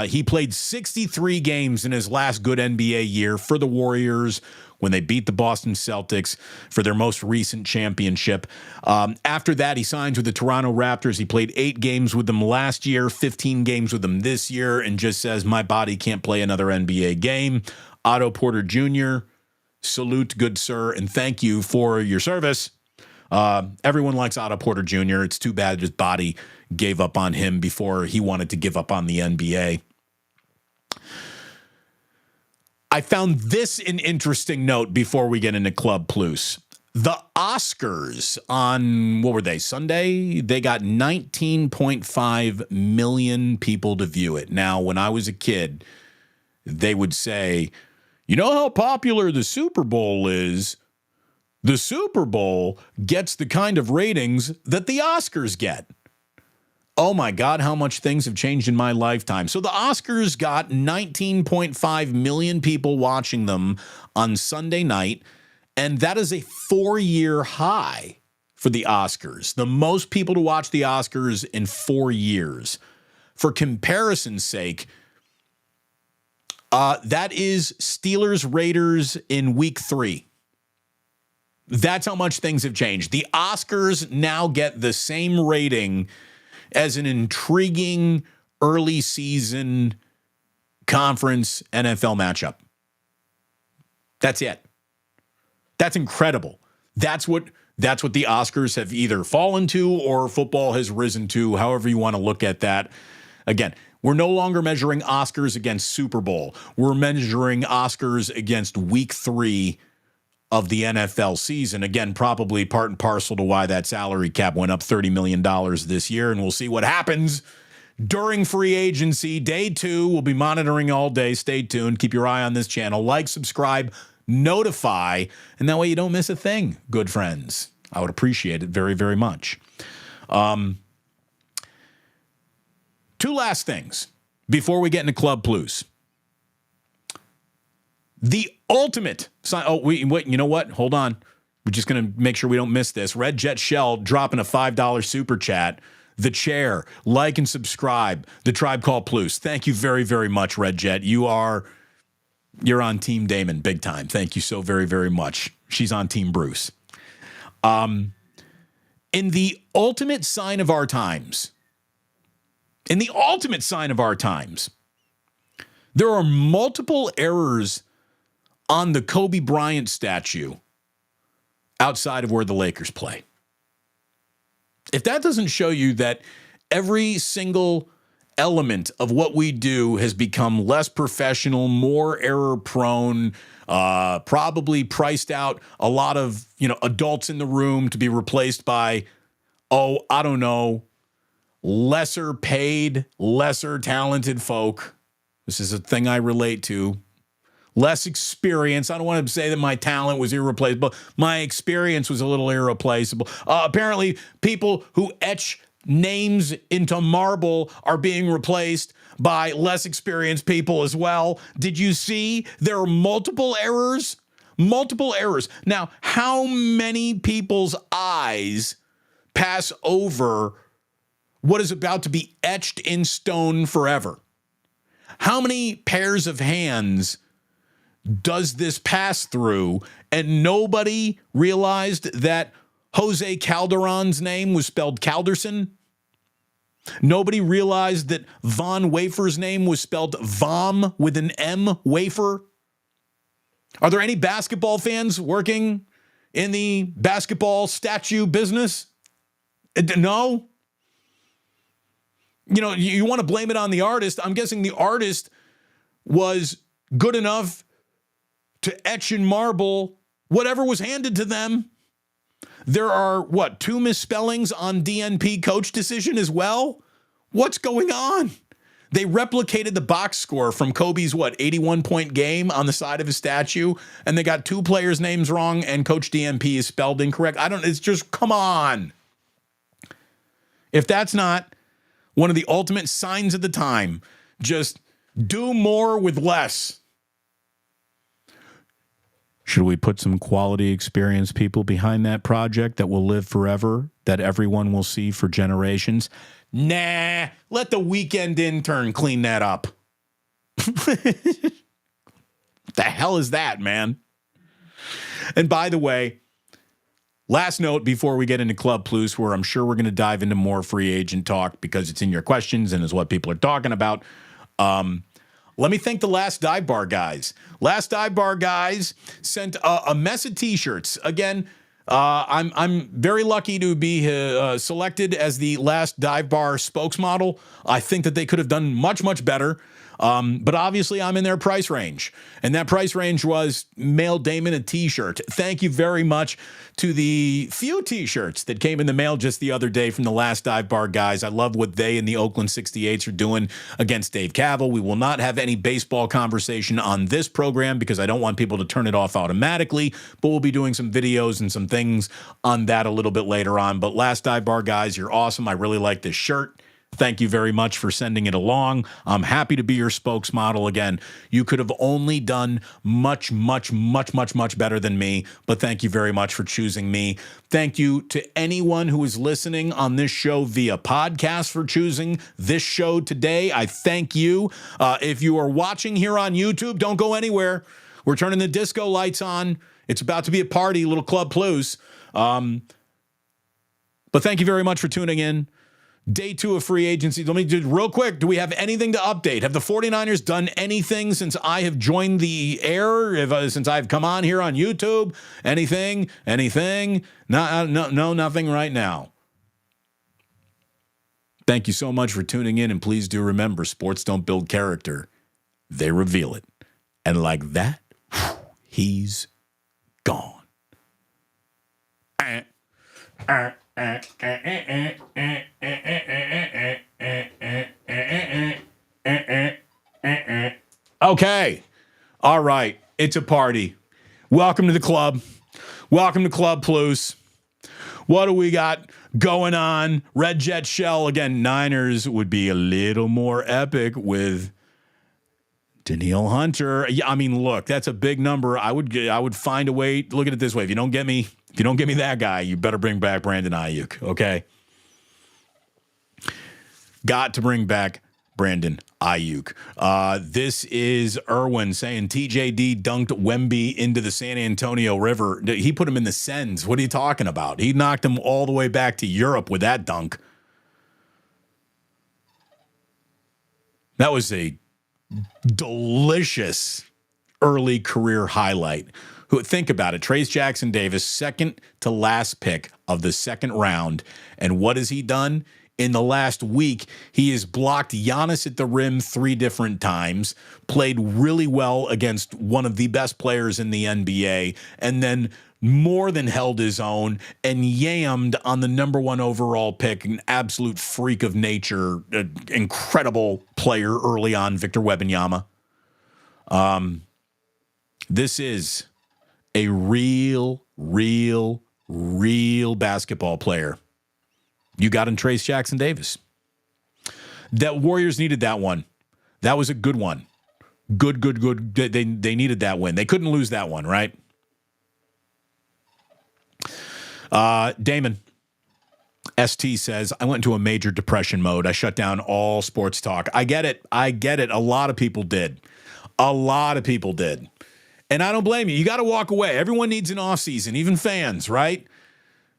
He played 63 games in his last good NBA year for the Warriors when they beat the Boston Celtics for their most recent championship. After that, he signs with the Toronto Raptors. He played 8 games with them last year, 15 games with them this year, and just says, my body can't play another NBA game. Otto Porter Jr., salute, good sir, and thank you for your service. Everyone likes Otto Porter Jr. It's too bad his body gave up on him before he wanted to give up on the NBA. I found this an interesting note before we get into Club Plus. The Oscars on, what were they, Sunday? They got 19.5 million people to view it. Now, when I was a kid, they would say, you know how popular the Super Bowl is? The Super Bowl gets the kind of ratings that the Oscars get. Oh my God, how much things have changed in my lifetime. So the Oscars got 19.5 million people watching them on Sunday night, and that is a 4-year high for the Oscars. The most people to watch the Oscars in 4 years. For comparison's sake, that is Steelers-Raiders in week 3. That's how much things have changed. The Oscars now get the same rating as an intriguing early season conference NFL matchup. That's it. That's incredible. That's what the Oscars have either fallen to or football has risen to, however you want to look at that. Again, we're no longer measuring Oscars against Super Bowl. We're measuring Oscars against week 3 of the NFL season. Again, probably part and parcel to why that salary cap went up $30 million this year, and we'll see what happens during free agency. Day 2, we'll be monitoring all day. Stay tuned. Keep your eye on this channel. Like, subscribe, notify, and that way you don't miss a thing, good friends. I would appreciate it very, very much. 2 last things before we get into Club Plus. The ultimate sign. Oh, wait, you know what? Hold on. We're just going to make sure we don't miss this. Red Jet Shell dropping a $5 super chat. The Chair, like and subscribe. The Tribe Called Plus. Thank you very, very much, Red Jet. You're on Team Damon big time. Thank you so very, very much. She's on Team Bruce. In the ultimate sign of our times, there are multiple errors on the Kobe Bryant statue outside of where the Lakers play. If that doesn't show you that every single element of what we do has become less professional, more error prone, probably priced out a lot of, adults in the room to be replaced by, I don't know, lesser paid, lesser talented folk. This is a thing I relate to. Less experience. I don't want to say that my talent was irreplaceable. My experience was a little irreplaceable. Apparently, people who etch names into marble are being replaced by less experienced people as well. Did you see there are multiple errors? Multiple errors. Now, how many people's eyes pass over what is about to be etched in stone forever? How many pairs of hands does this pass through, and nobody realized that Jose Calderon's name was spelled Calderson? Nobody realized that Von Wafer's name was spelled Vom with an M, wafer. Are there any basketball fans working in the basketball statue business? No? You know, you want to blame it on the artist. I'm guessing the artist was good enough to etch in marble whatever was handed to them. There are, 2 misspellings on DNP coach decision as well? What's going on? They replicated the box score from Kobe's, 81-point game on the side of his statue, and they got 2 players' names wrong, and Coach DNP is spelled incorrect. It's just, come on. If that's not one of the ultimate signs of the time, just do more with less. Should we put some quality experienced people behind that project that will live forever, that everyone will see for generations? Nah, let the weekend intern clean that up. The hell is that, man? And by the way, last note before we get into Club Plus, where I'm sure we're going to dive into more free agent talk because it's in your questions and is what people are talking about. Let me thank the Last Dive Bar guys. Last Dive Bar guys sent a mess of T-shirts. Again, I'm very lucky to be selected as the Last Dive Bar spokesmodel. I think that they could have done much, much better. But obviously I'm in their price range, and that price range was mail Damon a t-shirt. Thank you very much to the few t-shirts that came in the mail just the other day from the Last Dive Bar guys. I love what they and the Oakland 68s are doing against Dave Cavill. We will not have any baseball conversation on this program because I don't want people to turn it off automatically, but we'll be doing some videos and some things on that a little bit later on. But Last Dive Bar guys, you're awesome. I really like this shirt. Thank you very much for sending it along. I'm happy to be your spokesmodel again. You could have only done much, much, much, much, much better than me, but thank you very much for choosing me. Thank you to anyone who is listening on this show via podcast for choosing this show today. I thank you. If you are watching here on YouTube, don't go anywhere. We're turning the disco lights on. It's about to be a party, little Club Plus. But thank you very much for tuning in. Day 2 of free agency. Let me do real quick. Do we have anything to update? Have the 49ers done anything since I have joined the air? Since I've come on here on YouTube? Anything? No, nothing right now. Thank you so much for tuning in, and please do remember, sports don't build character. They reveal it. And like that, he's gone. Okay. All right. It's a party. Welcome to the club. Welcome to Club Plus. What do we got going on? Red Jet Shell. Again, Niners would be a little more epic with Danielle Hunter. Yeah, I mean, look, that's a big number. I would find a way. Look at it this way. If you don't get me that guy, you better bring back Brandon Ayuk, okay? Got to bring back Brandon Ayuk. This is Irwin saying TJD dunked Wemby into the San Antonio River. He put him in the Sens. What are you talking about? He knocked him all the way back to Europe with that dunk. That was a delicious early career highlight. Think about it. Trace Jackson Davis, second to last pick of the second round. And what has he done? In the last week, he has blocked Giannis at the rim 3 different times, played really well against one of the best players in the NBA, and then more than held his own and yammed on the number 1 overall pick, an absolute freak of nature, incredible player early on, Victor Wembanyama. This is a real basketball player. You got in Trace Jackson Davis. That Warriors needed that one. That was a good one. Good. They needed that win. They couldn't lose that one, right? Damon ST says, I went into a major depression mode. I shut down all sports talk. I get it. A lot of people did. And I don't blame you. You got to walk away. Everyone needs an off season, even fans, right?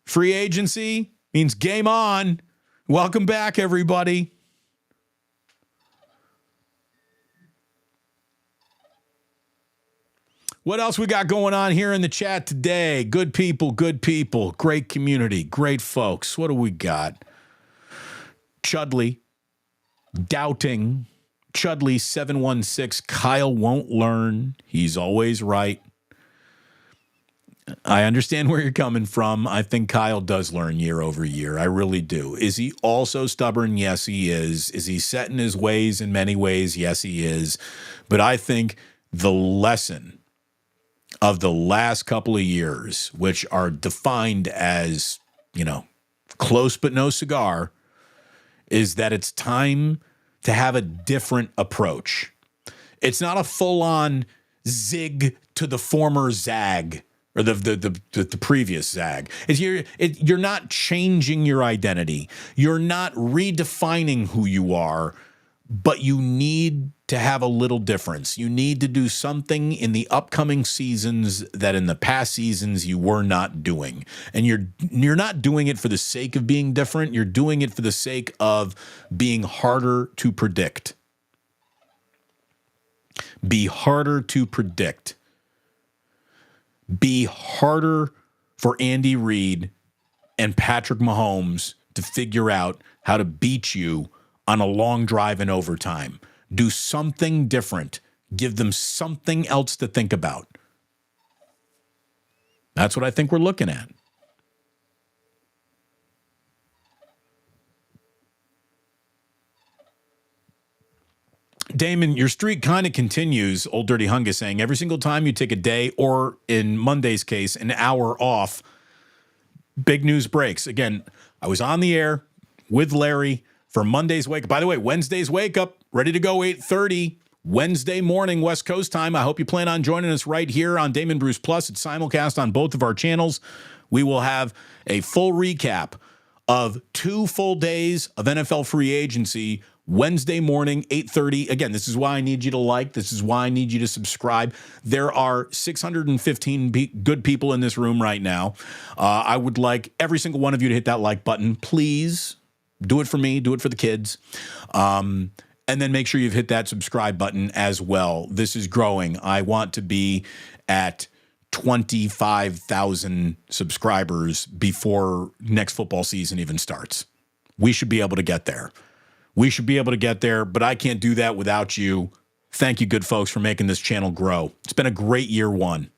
Free agency means game on. Welcome back, everybody. What else we got going on here in the chat today? Good people, great community, great folks. What do we got? Chudley, doubting. Chudley 716, Kyle won't learn. He's always right. I understand where you're coming from. I think Kyle does learn year over year. I really do. Is he also stubborn? Yes, he is. Is he set in his ways in many ways? Yes, he is. But I think the lesson of the last couple of years, which are defined as, close but no cigar, is that it's time to have a different approach. It's not a full-on zig to the former zag or the previous zag. You're not changing your identity. You're not redefining who you are, but you need to have a little difference. You need to do something in the upcoming seasons that in the past seasons you were not doing. And you're not doing it for the sake of being different. You're doing it for the sake of being harder to predict. Be harder to predict. Be harder for Andy Reid and Patrick Mahomes to figure out how to beat you on a long drive in overtime. Do something different. Give them something else to think about. That's what I think we're looking at. Damon, your streak kind of continues, Old Dirty Hungus saying, every single time you take a day, or in Monday's case, an hour off, big news breaks. Again, I was on the air with Larry for Monday's wake up. By the way, Wednesday's wake up, ready to go 8:30, Wednesday morning, West Coast time. I hope you plan on joining us right here on Damon Bruce Plus. It's simulcast on both of our channels. We will have a full recap of 2 full days of NFL free agency Wednesday morning, 8:30. Again, this is why I need you to like. This is why I need you to subscribe. There are 615 good people in this room right now. I would like every single one of you to hit that like button. Please do it for me. Do it for the kids. And then make sure you've hit that subscribe button as well. This is growing. I want to be at 25,000 subscribers before next football season even starts. We should be able to get there. We should be able to get there, but I can't do that without you. Thank you, good folks, for making this channel grow. It's been a great year one.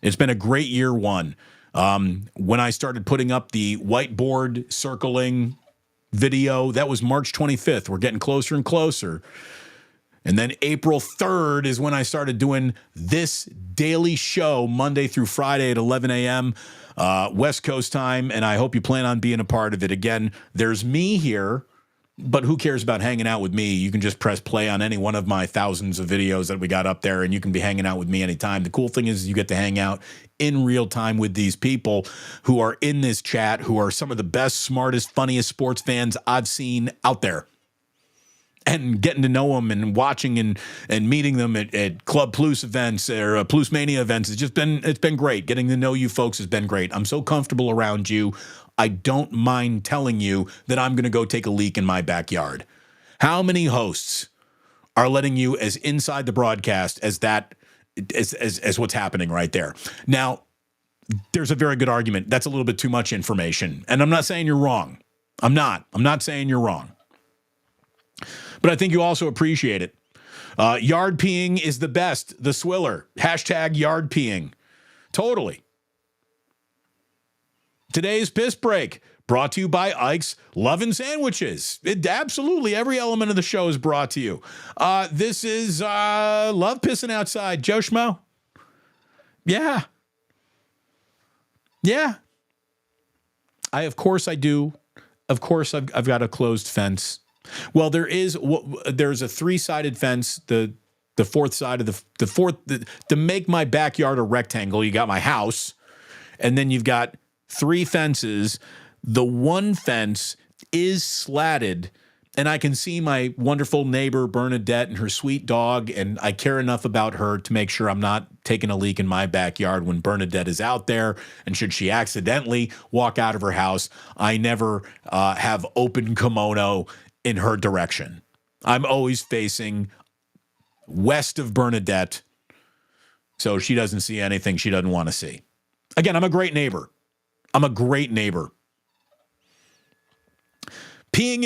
It's been a great year one. When I started putting up the whiteboard circling video, that was March 25th. We're getting closer and closer. And then April 3rd is when I started doing this daily show Monday through Friday at 11 a.m. West Coast time, and I hope you plan on being a part of it. Again, there's me here, but who cares about hanging out with me? You can just press play on any one of my thousands of videos that we got up there, and you can be hanging out with me anytime. The cool thing is you get to hang out in real time with these people who are in this chat, who are some of the best, smartest, funniest sports fans I've seen out there. And getting to know them and watching and meeting them at Club Plus events or Plus Mania events, it's been great. Getting to know you folks has been great. I'm so comfortable around you. I don't mind telling you that I'm going to go take a leak in my backyard. How many hosts are letting you as inside the broadcast as that as what's happening right there? Now, there's a very good argument. That's a little bit too much information. And I'm not saying you're wrong. I'm not saying you're wrong. But I think you also appreciate it. Yard peeing is the best. The Swiller. Hashtag yard peeing. Totally. Today's piss break brought to you by Ike's Lovin' Sandwiches. Absolutely every element of the show is brought to you. This is Love Pissing Outside. Joe Schmo? Yeah. Yeah. Of course I do. Of course I've got a closed fence. Well, there's a 3-sided fence. The fourth side of the fourth, to make my backyard a rectangle, you got my house, and then you've got 3 fences. The one fence is slatted, and I can see my wonderful neighbor Bernadette and her sweet dog, and I care enough about her to make sure I'm not taking a leak in my backyard when Bernadette is out there. And should she accidentally walk out of her house, I never have open kimono in her direction. I'm always facing west of Bernadette, so she doesn't see anything she doesn't want to see. Again, I'm a great neighbor. Peeing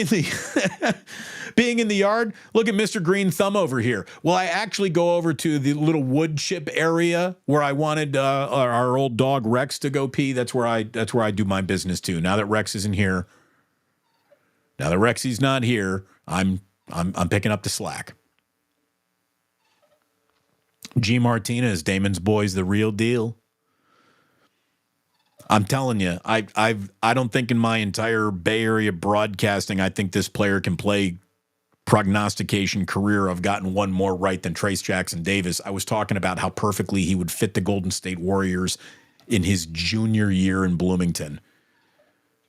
in the yard. Look at Mr. Green Thumb over here. Well, I actually go over to the little wood chip area where I wanted our old dog Rex to go pee. That's where I do my business too. Now that Rex isn't here, now that Rexy's not here, I'm picking up the slack. G. Martinez, Damon's boy's the real deal. I'm telling you, I don't think in my entire Bay Area broadcasting, I think this player can play prognostication career. I've gotten one more right than Trace Jackson Davis. I was talking about how perfectly he would fit the Golden State Warriors in his junior year in Bloomington.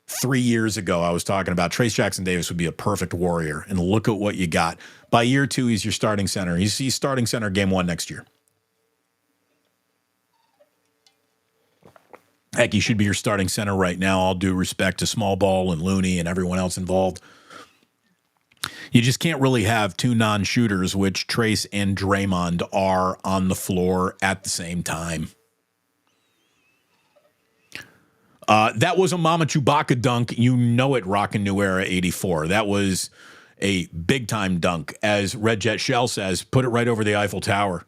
3 years ago, I was talking about Trace Jackson Davis would be a perfect Warrior, and look at what you got. By year 2, he's your starting center. He's starting center game 1 next year. Heck, he should be your starting center right now, all due respect to Small Ball and Looney and everyone else involved. You just can't really have two non-shooters, which Trace and Draymond are, on the floor at the same time. That was a Mama Chewbacca dunk. You know it, Rockin' New Era 84. That was a big-time dunk. As Red Jet Shell says, put it right over the Eiffel Tower.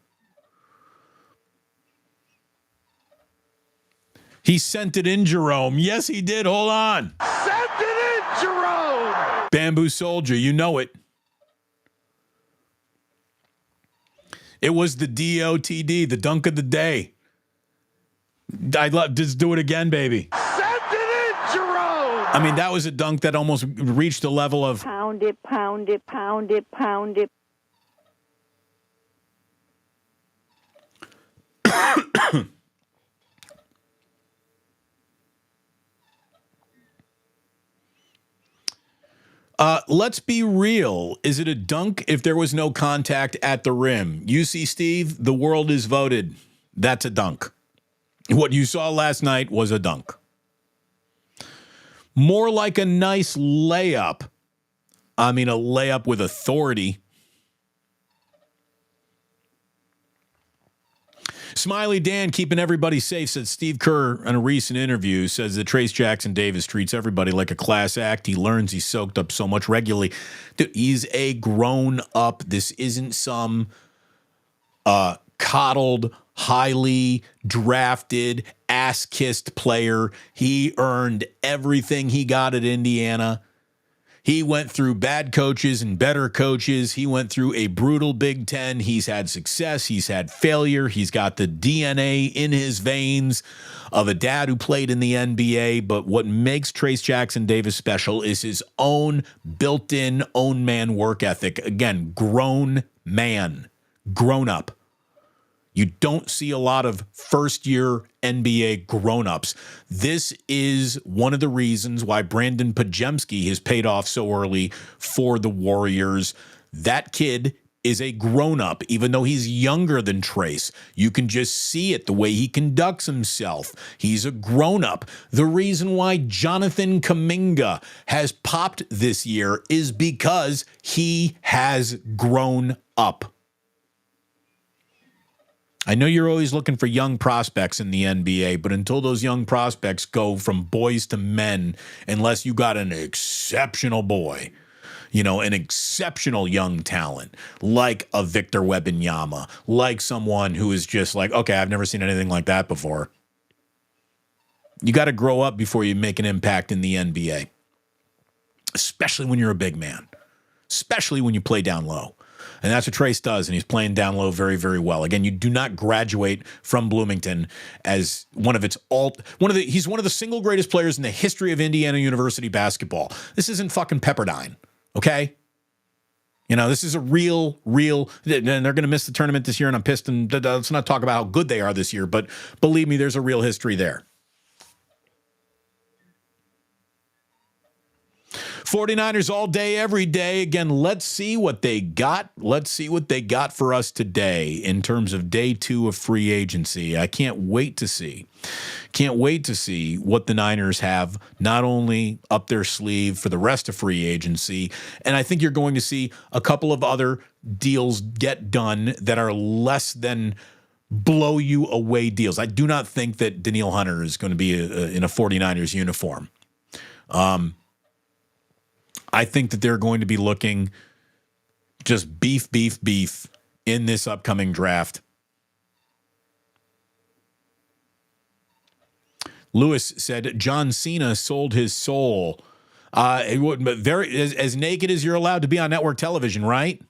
He sent it in, Jerome. Yes, he did. Hold on. Sent it in, Jerome. Bamboo Soldier, you know it. It was the DOTD, the dunk of the day. I'd love just do it again, baby. Sent it in, Jerome. I mean, that was a dunk that almost reached the level of pound it, pound it, pound it, pound it. Let's be real. Is it a dunk if there was no contact at the rim? You see, Steve, the world is voted. That's a dunk. What you saw last night was a dunk. More like a nice layup. I mean, a layup with authority. Smiley Dan keeping everybody safe, said Steve Kerr in a recent interview, says that Trace Jackson Davis treats everybody like a class act. He learns he's soaked up so much regularly. Dude, he's a grown up. This isn't some coddled, highly drafted, ass-kissed player. He earned everything he got at Indiana. He went through bad coaches and better coaches. He went through a brutal Big Ten. He's had success. He's had failure. He's got the DNA in his veins of a dad who played in the NBA. But what makes Trace Jackson Davis special is his own built-in, own man work ethic. Again, grown man, grown up. You don't see a lot of first-year NBA grown-ups. This is one of the reasons why Brandon Pajemski has paid off so early for the Warriors. That kid is a grown-up, even though he's younger than Trace. You can just see it, the way he conducts himself. He's a grown-up. The reason why Jonathan Kuminga has popped this year is because he has grown up. I know you're always looking for young prospects in the NBA, but until those young prospects go from boys to men, unless you got an exceptional boy, you know, an exceptional young talent, like a Victor Wembanyama, like someone who is just like, okay, I've never seen anything like that before. You got to grow up before you make an impact in the NBA, especially when you're a big man, especially when you play down low. And that's what Trace does, and he's playing down low very, very well. Again, you do not graduate from Bloomington as he's one of the single greatest players in the history of Indiana University basketball. This isn't fucking Pepperdine, okay? You know, this is a real, and they're going to miss the tournament this year, and I'm pissed, and let's not talk about how good they are this year, but believe me, there's a real history there. 49ers all day, every day. Again, let's see what they got. Let's see what they got for us today in terms of day 2 of free agency. I can't wait to see. Can't wait to see what the Niners have not only up their sleeve for the rest of free agency, and I think you're going to see a couple of other deals get done that are less than blow you away deals. I do not think that Danielle Hunter is going to be in a 49ers uniform. I think that they're going to be looking just beef in this upcoming draft. Lewis said John Cena sold his soul. It would, but very as naked as you're allowed to be on network television, right?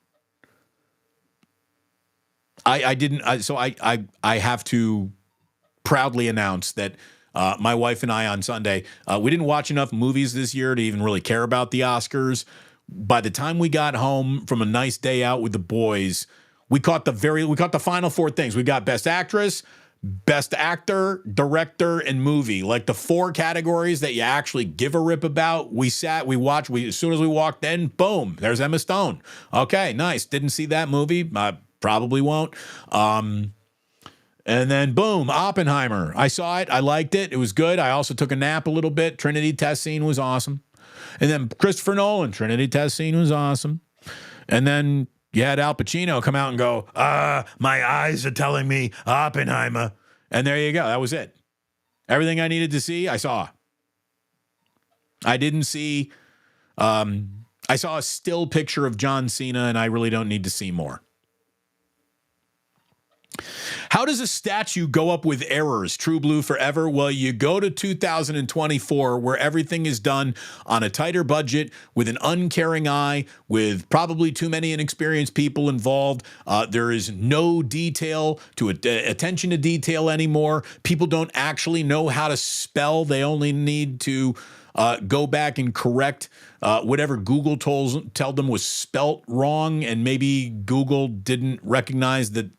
I didn't. So I have to proudly announce that my wife and I on Sunday, we didn't watch enough movies this year to even really care about the Oscars. By the time we got home from a nice day out with the boys, we caught the final 4 things. We got Best Actress, Best Actor, Director, and Movie. Like the 4 categories that you actually give a rip about. We watched. As soon as we walked in, boom, there's Emma Stone. Okay, nice. Didn't see that movie. Probably won't. And then boom, Oppenheimer. I saw it. I liked it. It was good. I also took a nap a little bit. Trinity test scene was awesome. And then Christopher Nolan, Trinity test scene was awesome. And then you had Al Pacino come out and go, my eyes are telling me Oppenheimer. And there you go. That was it. Everything I needed to see, I saw. I didn't see, I saw a still picture of John Cena, and I really don't need to see more. How does a statue go up with errors? True Blue forever? Well, you go to 2024 where everything is done on a tighter budget with an uncaring eye, with probably too many inexperienced people involved. There is no detail to attention to detail anymore. People don't actually know how to spell. They only need to go back and correct whatever Google told them was spelt wrong, and maybe Google didn't recognize that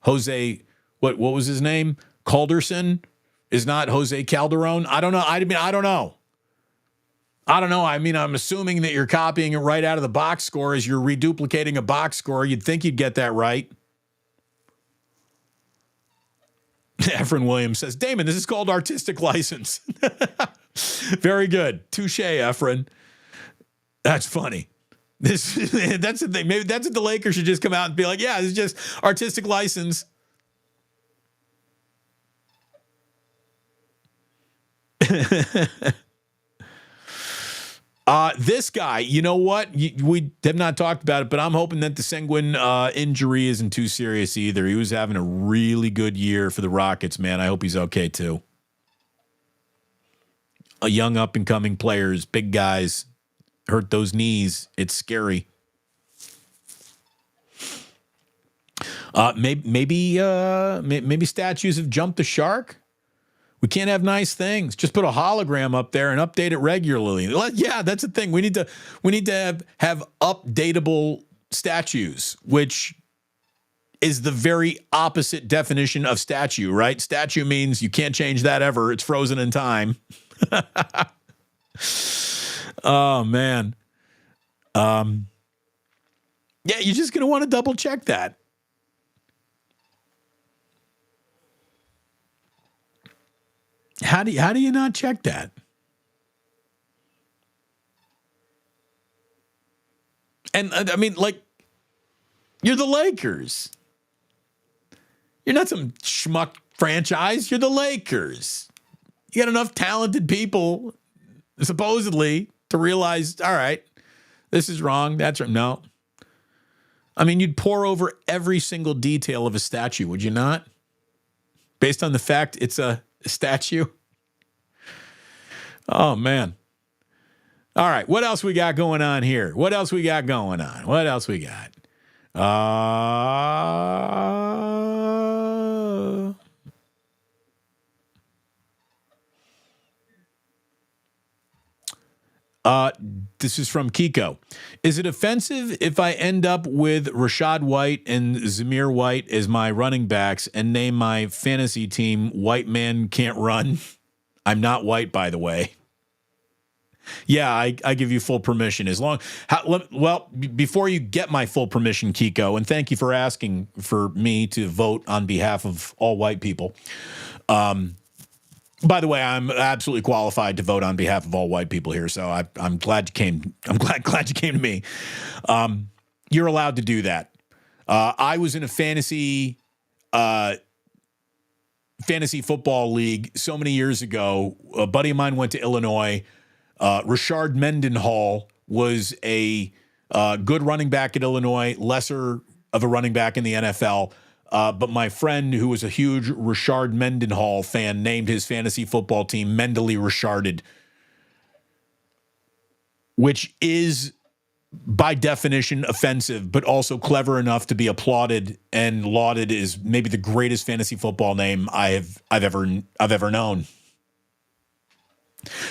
Jose, what was his name? Calderson is not Jose Calderon. I don't know. I don't know. I'm assuming that you're copying it right out of the box score as you're reduplicating a box score. You'd think you'd get that right. Efren Williams says, Damon, this is called artistic license. Very good. Touche, Efren. That's funny. That's the thing. Maybe that's what the Lakers should just come out and be like, yeah, it's just artistic license. This guy, you know what? We have not talked about it, but I'm hoping that the Sengun injury isn't too serious either. He was having a really good year for the Rockets, man. I hope he's okay too. A young up-and-coming players, big guys, hurt those knees. It's scary. Maybe statues have jumped the shark. We can't have nice things. Just put a hologram up there and update it regularly. Yeah, that's the thing. We need to have updatable statues, which is the very opposite definition of statue, right? Statue means you can't change that ever. It's frozen in time. Oh, man. Yeah, you're just going to want to double check that. How do you not check that? And I mean, like, you're the Lakers. You're not some schmuck franchise. You're the Lakers. You got enough talented people, supposedly, to realize, all right, this is wrong. That's right. No. I mean, you'd pore over every single detail of a statue, would you not? Based on the fact it's a statue. Oh, man. All right. What else we got going on here? What else we got? This is from Kiko. Is it offensive if I end up with Rashad White and Zamir White as my running backs and name my fantasy team White Man Can't Run? I'm not white, by the way. Yeah, I give you full permission. Before you get my full permission, Kiko, and thank you for asking for me to vote on behalf of all white people. By the way, I'm absolutely qualified to vote on behalf of all white people here, so I'm glad you came. I'm glad you came to me. You're allowed to do that. I was in a fantasy football league so many years ago. A buddy of mine went to Illinois. Rashard Mendenhall was a good running back at Illinois, lesser of a running back in the NFL. But my friend, who was a huge Rashard Mendenhall fan, named his fantasy football team Mendelly Rasharded, which is by definition offensive, but also clever enough to be applauded and lauded as maybe the greatest fantasy football name I've ever known.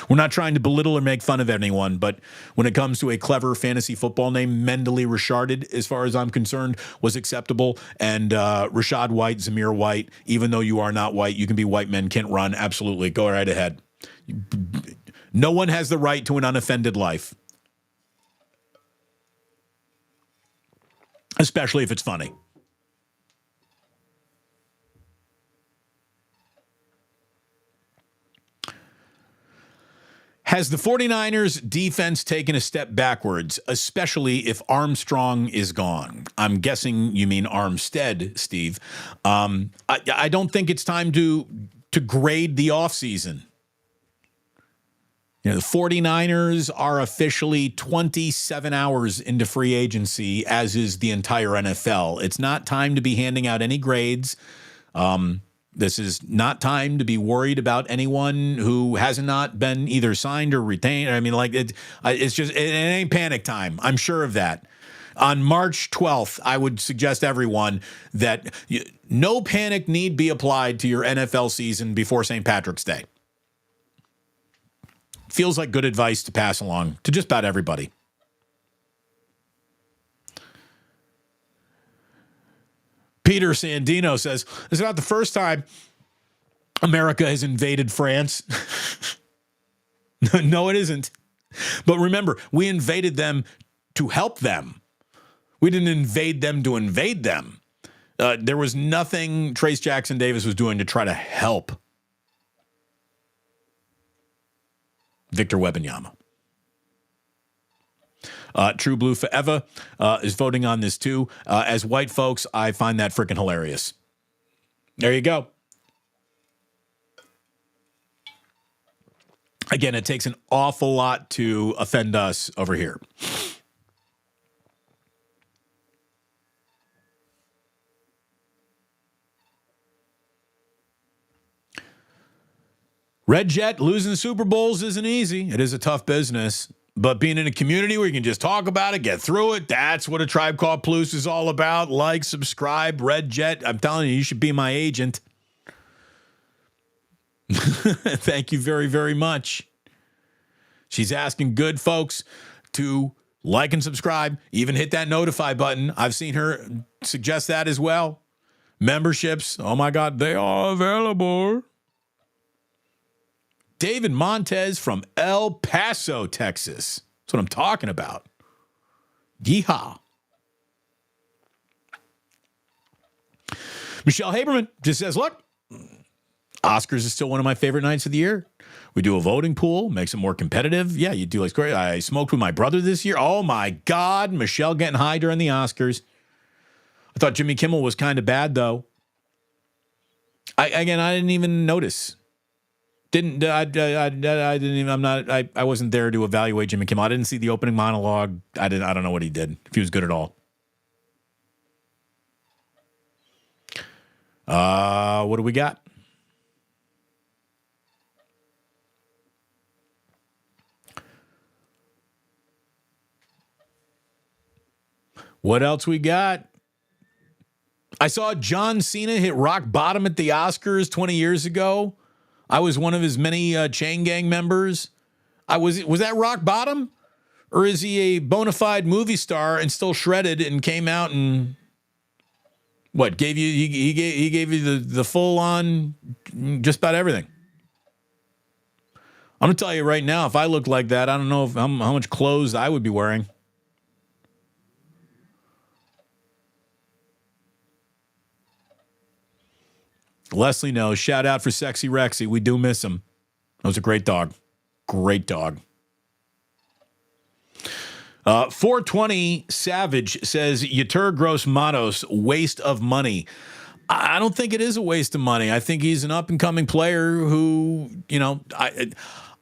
We're not trying to belittle or make fun of anyone, but when it comes to a clever fantasy football name, Mendelly Rasharded, as far as I'm concerned, was acceptable. And Rashad White, Zamir White, even though you are not white, you can be white men can't run. Absolutely. Go right ahead. No one has the right to an unoffended life, especially if it's funny. Has the 49ers defense taken a step backwards, especially if Armstrong is gone? I'm guessing you mean Armstead, Steve. I don't think it's time to grade the offseason. The 49ers are officially 27 hours into free agency, as is the entire NFL. It's not time to be handing out any grades. This is not time to be worried about anyone who has not been either signed or retained. I mean, it ain't panic time. I'm sure of that. On March 12th, I would suggest everyone that no panic need be applied to your NFL season before St. Patrick's Day. Feels like good advice to pass along to just about everybody. Peter Sandino says, it's not the first time America has invaded France. No, it isn't. But remember, we invaded them to help them. We didn't invade them to invade them. There was nothing Trace Jackson Davis was doing to try to help Victor Wembanyama. True Blue Forever is voting on this too. As white folks, I find that freaking hilarious. There you go. Again, it takes an awful lot to offend us over here. Red Jet, losing the Super Bowls isn't easy. It is a tough business. But being in a community where you can just talk about it, get through it, that's what A Tribe Called Ploose is all about. Like, subscribe, Red Jet. I'm telling you, you should be my agent. Thank you very, very much. She's asking good folks to like and subscribe, even hit that notify button. I've seen her suggest that as well. Memberships, oh my God, they are available. David Montez from El Paso, Texas. That's what I'm talking about. Yeehaw. Michelle Haberman just says, look, Oscars is still one of my favorite nights of the year. We do a voting pool, makes it more competitive. Yeah, you do. Like, great. I smoked with my brother this year. Oh, my God. Michelle getting high during the Oscars. I thought Jimmy Kimmel was kind of bad, though. I didn't even notice. I wasn't there to evaluate Jimmy Kimmel. I didn't see the opening monologue. I don't know what he did, if he was good at all. What do we got? What else we got? I saw John Cena hit rock bottom at the Oscars 20 years ago. I was one of his many chain gang members. Was that rock bottom? Or is he a bona fide movie star and still shredded and came out and what gave you he gave you the full on just about everything? I'm going to tell you right now, if I looked like that, I don't know how much clothes I would be wearing. Leslie knows. Shout out for Sexy Rexy. We do miss him. That was a great dog. Great dog. 420 Savage says, Yetur Gross Matos, waste of money. I don't think it is a waste of money. I think he's an up-and-coming player who,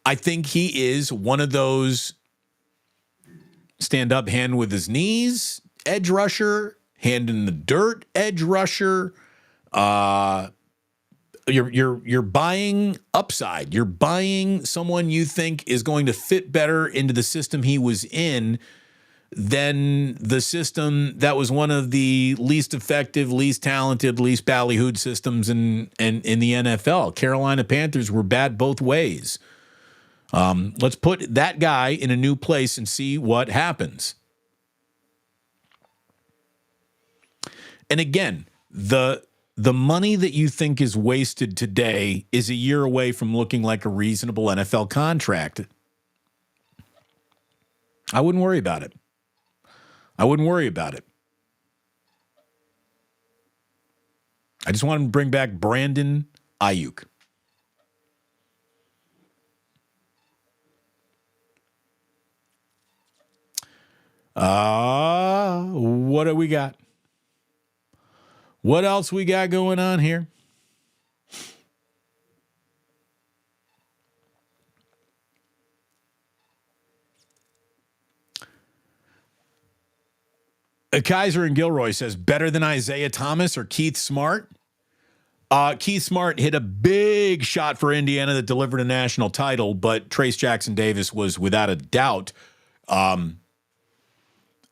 I think he is one of those stand-up, hand with his knees, edge rusher, hand in the dirt, edge rusher. You're buying upside. You're buying someone you think is going to fit better into the system he was in than the system that was one of the least effective, least talented, least ballyhooed systems in the NFL. Carolina Panthers were bad both ways. Let's put that guy in a new place and see what happens. And again, the money that you think is wasted today is a year away from looking like a reasonable NFL contract. I wouldn't worry about it. I just want to bring back Brandon Ayuk. What do we got? What else we got going on here? Kaiser and Gilroy says, better than Isaiah Thomas or Keith Smart? Keith Smart hit a big shot for Indiana that delivered a national title, but Trace Jackson Davis was without a doubt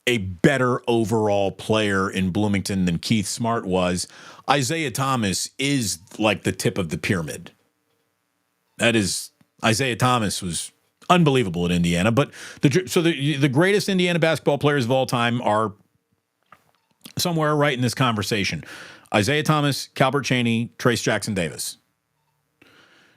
a better overall player in Bloomington than Keith Smart was. Isaiah Thomas is like the tip of the pyramid. Isaiah Thomas was unbelievable at Indiana, but the greatest Indiana basketball players of all time are somewhere right in this conversation. Isaiah Thomas, Calbert Cheaney, Trace Jackson Davis.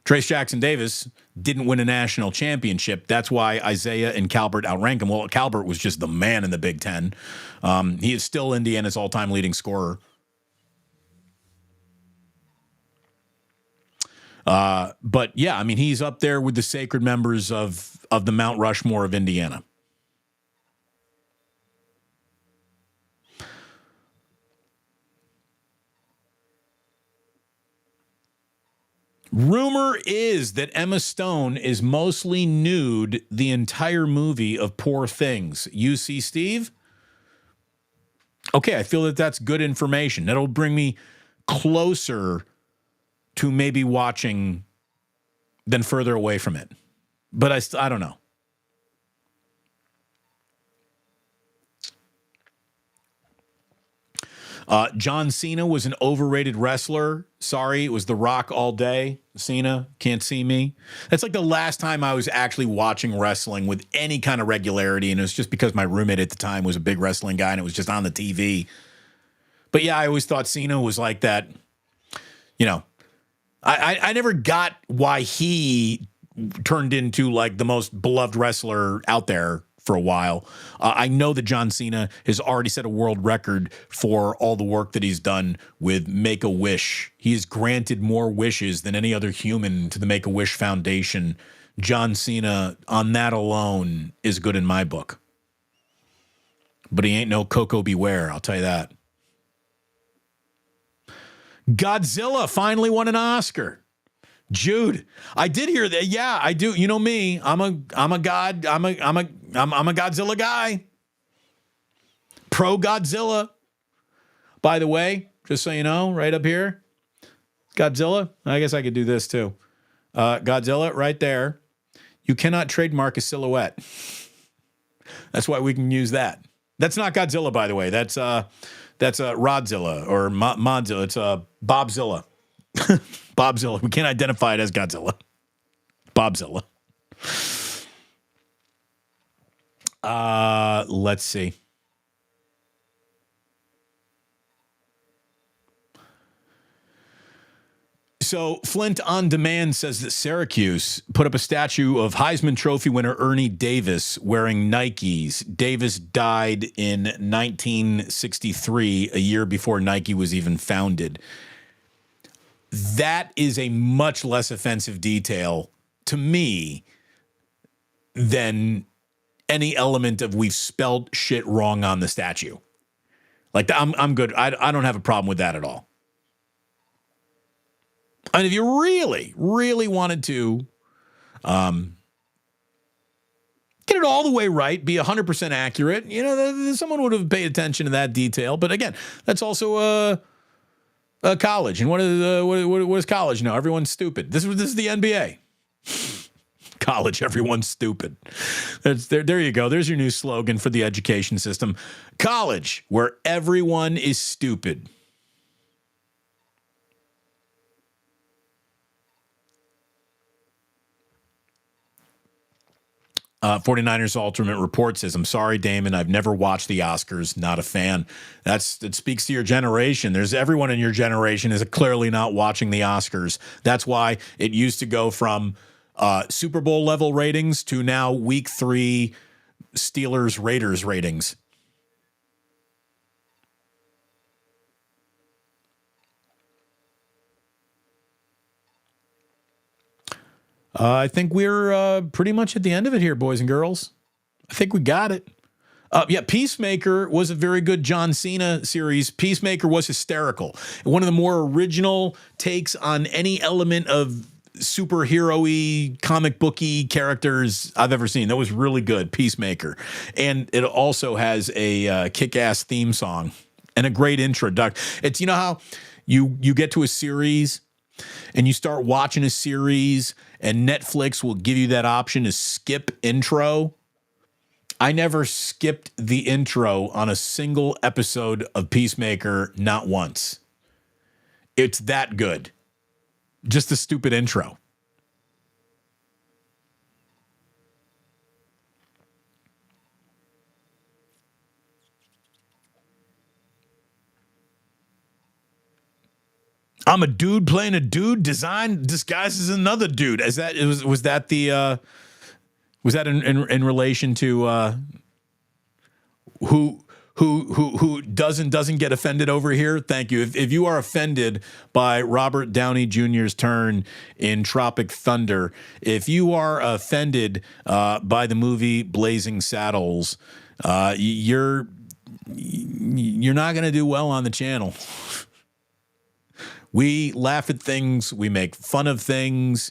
Trace Jackson Davis didn't win a national championship. That's why Isaiah and Calbert outrank him. Well, Calbert was just the man in the Big Ten. He is still Indiana's all-time leading scorer. But yeah, I mean, he's up there with the sacred members of the Mount Rushmore of Indiana. Rumor is that Emma Stone is mostly nude the entire movie of Poor Things. You see, Steve? Okay, I feel that that's good information. That'll bring me closer to maybe watching than further away from it. But I don't know. John Cena was an overrated wrestler. Sorry, it was The Rock all day. Cena, can't see me. That's like the last time I was actually watching wrestling with any kind of regularity, and it was just because my roommate at the time was a big wrestling guy, and it was just on the TV. But yeah, I always thought Cena was like that. I never got why he turned into like the most beloved wrestler out there for a while. I know that John Cena has already set a world record for all the work that he's done with Make-A-Wish. He has granted more wishes than any other human to the Make-A-Wish Foundation. John Cena, on that alone, is good in my book. But he ain't no Coco Beware, I'll tell you that. Godzilla finally won an Oscar. Jude, I did hear that. Yeah, I do. You know me. I'm a Godzilla guy. Pro Godzilla. By the way, just so you know, right up here, Godzilla. I guess I could do this too. Godzilla right there. You cannot trademark a silhouette. That's why we can use that. That's not Godzilla, by the way. That's Rodzilla or Modzilla. It's Bobzilla. Bobzilla. We can't identify it as Godzilla. Bobzilla. Let's see. So Flint on Demand says that Syracuse put up a statue of Heisman Trophy winner Ernie Davis wearing Nikes. Davis died in 1963, a year before Nike was even founded. That is a much less offensive detail to me than any element of we've spelled shit wrong on the statue. Like, I'm good. I don't have a problem with that at all. And if you really, really wanted to get it all the way right, be 100% accurate, someone would have paid attention to that detail. But again, that's also a college. And what is college now? Everyone's stupid. This is the NBA. College, everyone's stupid. There you go. There's your new slogan for the education system. College, where everyone is stupid. Uh, 49ers Ultimate Report says, I'm sorry, Damon, I've never watched the Oscars. Not a fan. That speaks to your generation. There's everyone in your generation is clearly not watching the Oscars. That's why it used to go from Super Bowl level ratings to now week 3 Steelers Raiders ratings. I think we're pretty much at the end of it here, boys and girls. I think we got it. Peacemaker was a very good John Cena series. Peacemaker was hysterical. One of the more original takes on any element of superhero-y, comic booky characters I've ever seen. That was really good, Peacemaker. And it also has a kick-ass theme song and a great introduction. It's, how you get to a series and you start watching a series and Netflix will give you that option to skip intro. I never skipped the intro on a single episode of Peacemaker, not once. It's that good. Just the stupid intro. I'm a dude playing a dude, disguised as another dude. Was that in relation to who doesn't get offended over here? Thank you. If you are offended by Robert Downey Jr.'s turn in Tropic Thunder, if you are offended by the movie Blazing Saddles, you're not going to do well on the channel. We laugh at things. We make fun of things.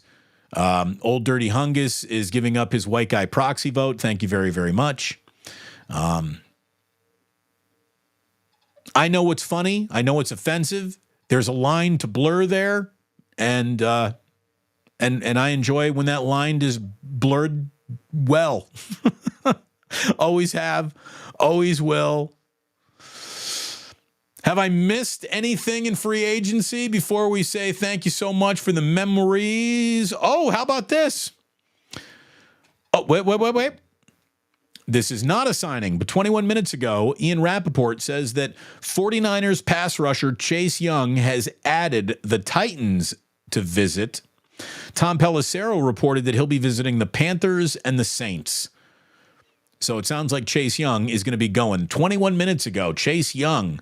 Old Dirty Hungus is giving up his white guy proxy vote. Thank you very, very much. I know what's funny. I know it's offensive. There's a line to blur there, and I enjoy when that line is blurred well. Always have, always will. Have I missed anything in free agency before we say thank you so much for the memories? Oh, how about this? Oh, wait. This is not a signing, but 21 minutes ago, Ian Rappaport says that 49ers pass rusher Chase Young has added the Titans to visit. Tom Pelissero reported that he'll be visiting the Panthers and the Saints. So it sounds like Chase Young is going to be going. 21 minutes ago, Chase Young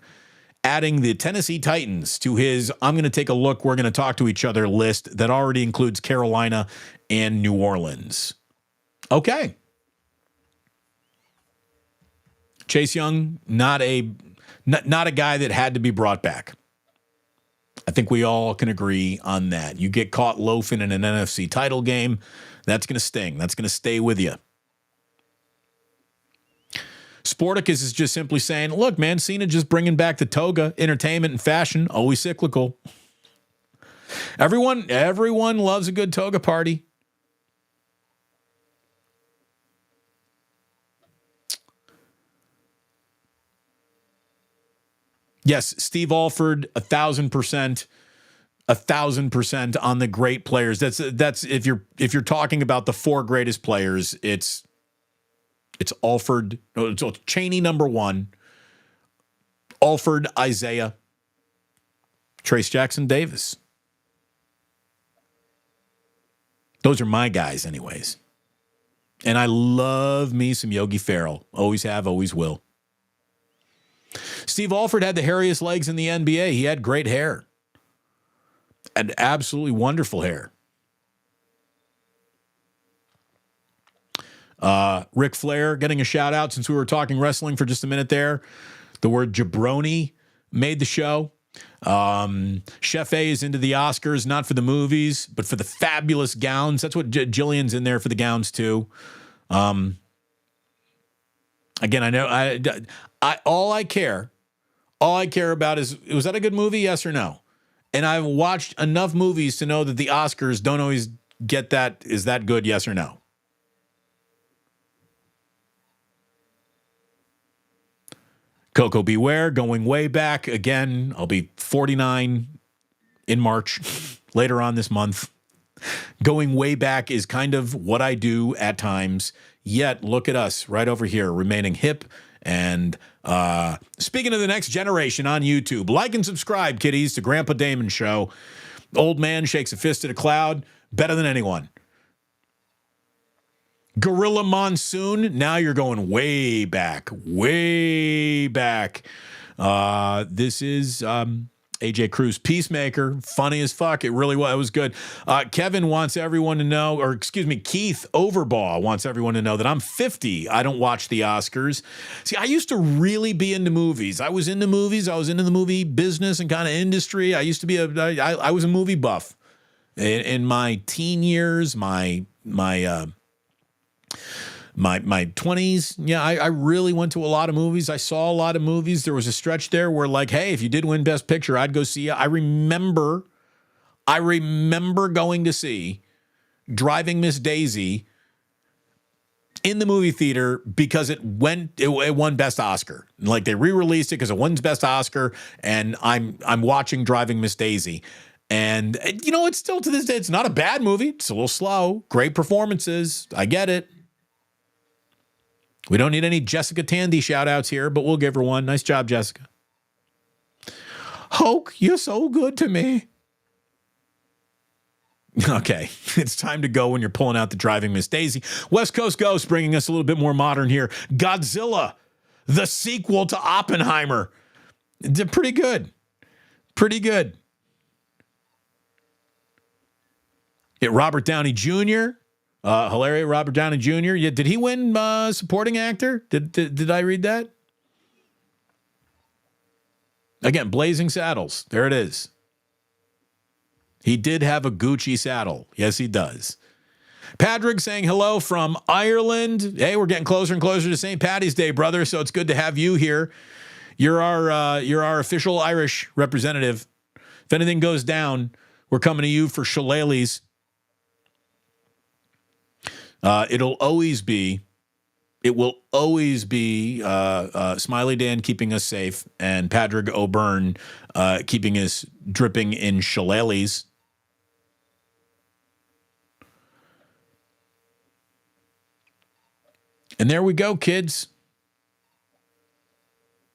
adding the Tennessee Titans to his I'm going to take a look, we're going to talk to each other list that already includes Carolina and New Orleans. Okay. Chase Young, not a guy that had to be brought back. I think we all can agree on that. You get caught loafing in an NFC title game, that's going to sting. That's going to stay with you. Sporticus is just simply saying, look, man, Cena just bringing back the toga, entertainment and fashion, always cyclical. Everyone loves a good toga party. Yes, Steve Alford, 1,000% on the great players. That's if you're talking about the 4 greatest players, it's Alford, it's Chaney number 1, Alford, Isaiah, Trace Jackson Davis. Those are my guys anyways. And I love me some Yogi Ferrell. Always have, always will. Steve Alford had the hairiest legs in the NBA. He had great hair. Had absolutely wonderful hair. Ric Flair getting a shout out since we were talking wrestling for just a minute there. The word jabroni made the show. Chef A is into the Oscars, not for the movies, but for the fabulous gowns. That's what Jillian's in there for, the gowns too. Again, I know all I care about is, was that a good movie? Yes or no? And I've watched enough movies to know that the Oscars don't always get that. Is that good? Yes or no? Coco Beware, going way back. Again, I'll be 49 in March, later on this month. Going way back is kind of what I do at times. Yet, look at us right over here, remaining hip. And speaking of the next generation on YouTube, like and subscribe, kiddies, to Grandpa Damon Show. Old man shakes a fist at a cloud, better than anyone. Gorilla Monsoon, now you're going way back, way back. This is AJ Cruz, Peacemaker, funny as fuck. It really was. It was good. Kevin wants everyone to know, or excuse me, Keith Overbaugh wants everyone to know that I'm 50. I don't watch the Oscars. See, I used to really be into movies. I was into movies. I was into the movie business and kind of industry. I used to be I was a movie buff in my teen years, my 20s. Yeah, I really went to a lot of movies. I saw a lot of movies. There was a stretch there where, like, hey, if you did win Best Picture, I'd go see you. I remember going to see Driving Miss Daisy in the movie theater because it won Best Oscar. Like, they re-released it because it won Best Oscar, and I'm watching Driving Miss Daisy. And, you know, it's still to this day, it's not a bad movie. It's a little slow. Great performances. I get it. We don't need any Jessica Tandy shout outs here, but we'll give her one. Nice job, Jessica. Hoke, you're so good to me. Okay, it's time to go when you're pulling out the Driving Miss Daisy. West Coast Ghost bringing us a little bit more modern here. Godzilla, the sequel to Oppenheimer. Pretty good. Pretty good. Robert Downey Jr., hilarious Robert Downey Jr. Yeah, did he win supporting actor? Did I read that? Again, Blazing Saddles. There it is. He did have a Gucci saddle. Yes, he does. Patrick saying hello from Ireland. Hey, we're getting closer and closer to St. Paddy's Day, brother, so it's good to have you here. You're our official Irish representative. If anything goes down, we're coming to you for shillelaghs. It will always be Smiley Dan keeping us safe and Padraig O'Byrne keeping us dripping in shillelaghs. And there we go, kids.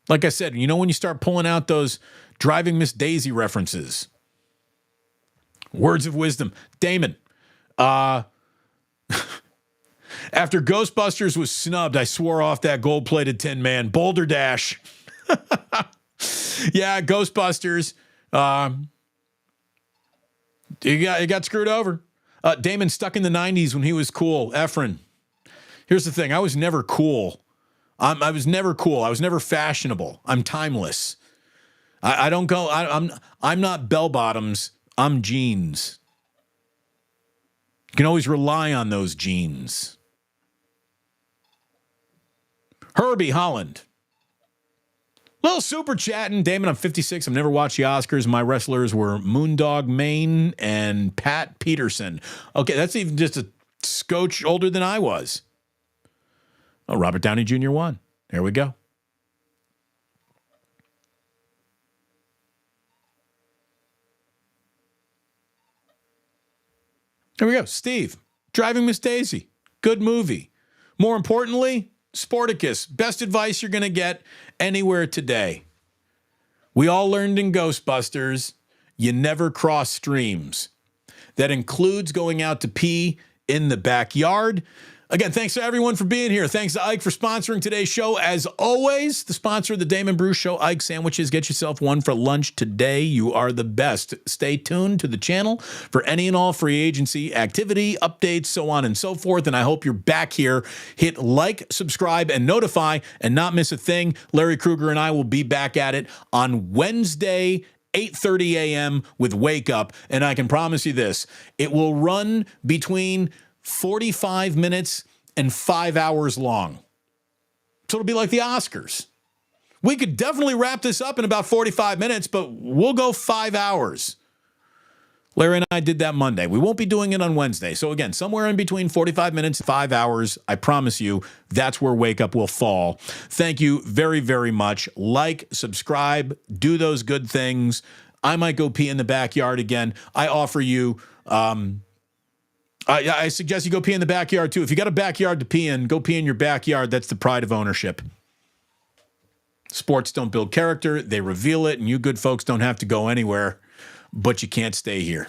Like I said, you know, when you start pulling out those Driving Miss Daisy references, words of wisdom. Damon, after Ghostbusters was snubbed, I swore off that gold-plated Tin Man. Boulder Dash. Yeah, Ghostbusters. It got screwed over. Damon stuck in the 90s when he was cool. Efren. Here's the thing. I was never cool. I was never cool. I was never fashionable. I'm timeless. I don't go. I'm not bell bottoms. I'm jeans. You can always rely on those jeans. Herbie Holland. Little super chatting. Damon, I'm 56. I've never watched the Oscars. My wrestlers were Moondog Mayne and Pat Peterson. Okay, that's even just a scotch older than I was. Oh, Robert Downey Jr. won. There we go. There we go. Steve, Driving Miss Daisy. Good movie. More importantly, Sporticus. Best advice you're going to get anywhere today. We all learned in Ghostbusters, you never cross streams. That includes going out to pee in the backyard. Again, thanks to everyone for being here. Thanks to Ike for sponsoring today's show. As always, the sponsor of the Damon Bruce Show, Ike Sandwiches. Get yourself one for lunch today. You are the best. Stay tuned to the channel for any and all free agency activity, updates, so on and so forth. And I hope you're back here. Hit like, subscribe, and notify and not miss a thing. Larry Krueger and I will be back at it on Wednesday, 8:30 a.m. with Wake Up. And I can promise you this, it will run between 45 minutes and 5 hours long. So it'll be like the Oscars. We could definitely wrap this up in about 45 minutes, but we'll go 5 hours. Larry and I did that Monday. We won't be doing it on Wednesday. So again, somewhere in between 45 minutes and 5 hours, I promise you, that's where Wake Up will fall. Thank you very, very much. Like, subscribe, do those good things. I might go pee in the backyard again. I offer you... I suggest you go pee in the backyard, too. If you got a backyard to pee in, go pee in your backyard. That's the pride of ownership. Sports don't build character. They reveal it, and you good folks don't have to go anywhere, but you can't stay here.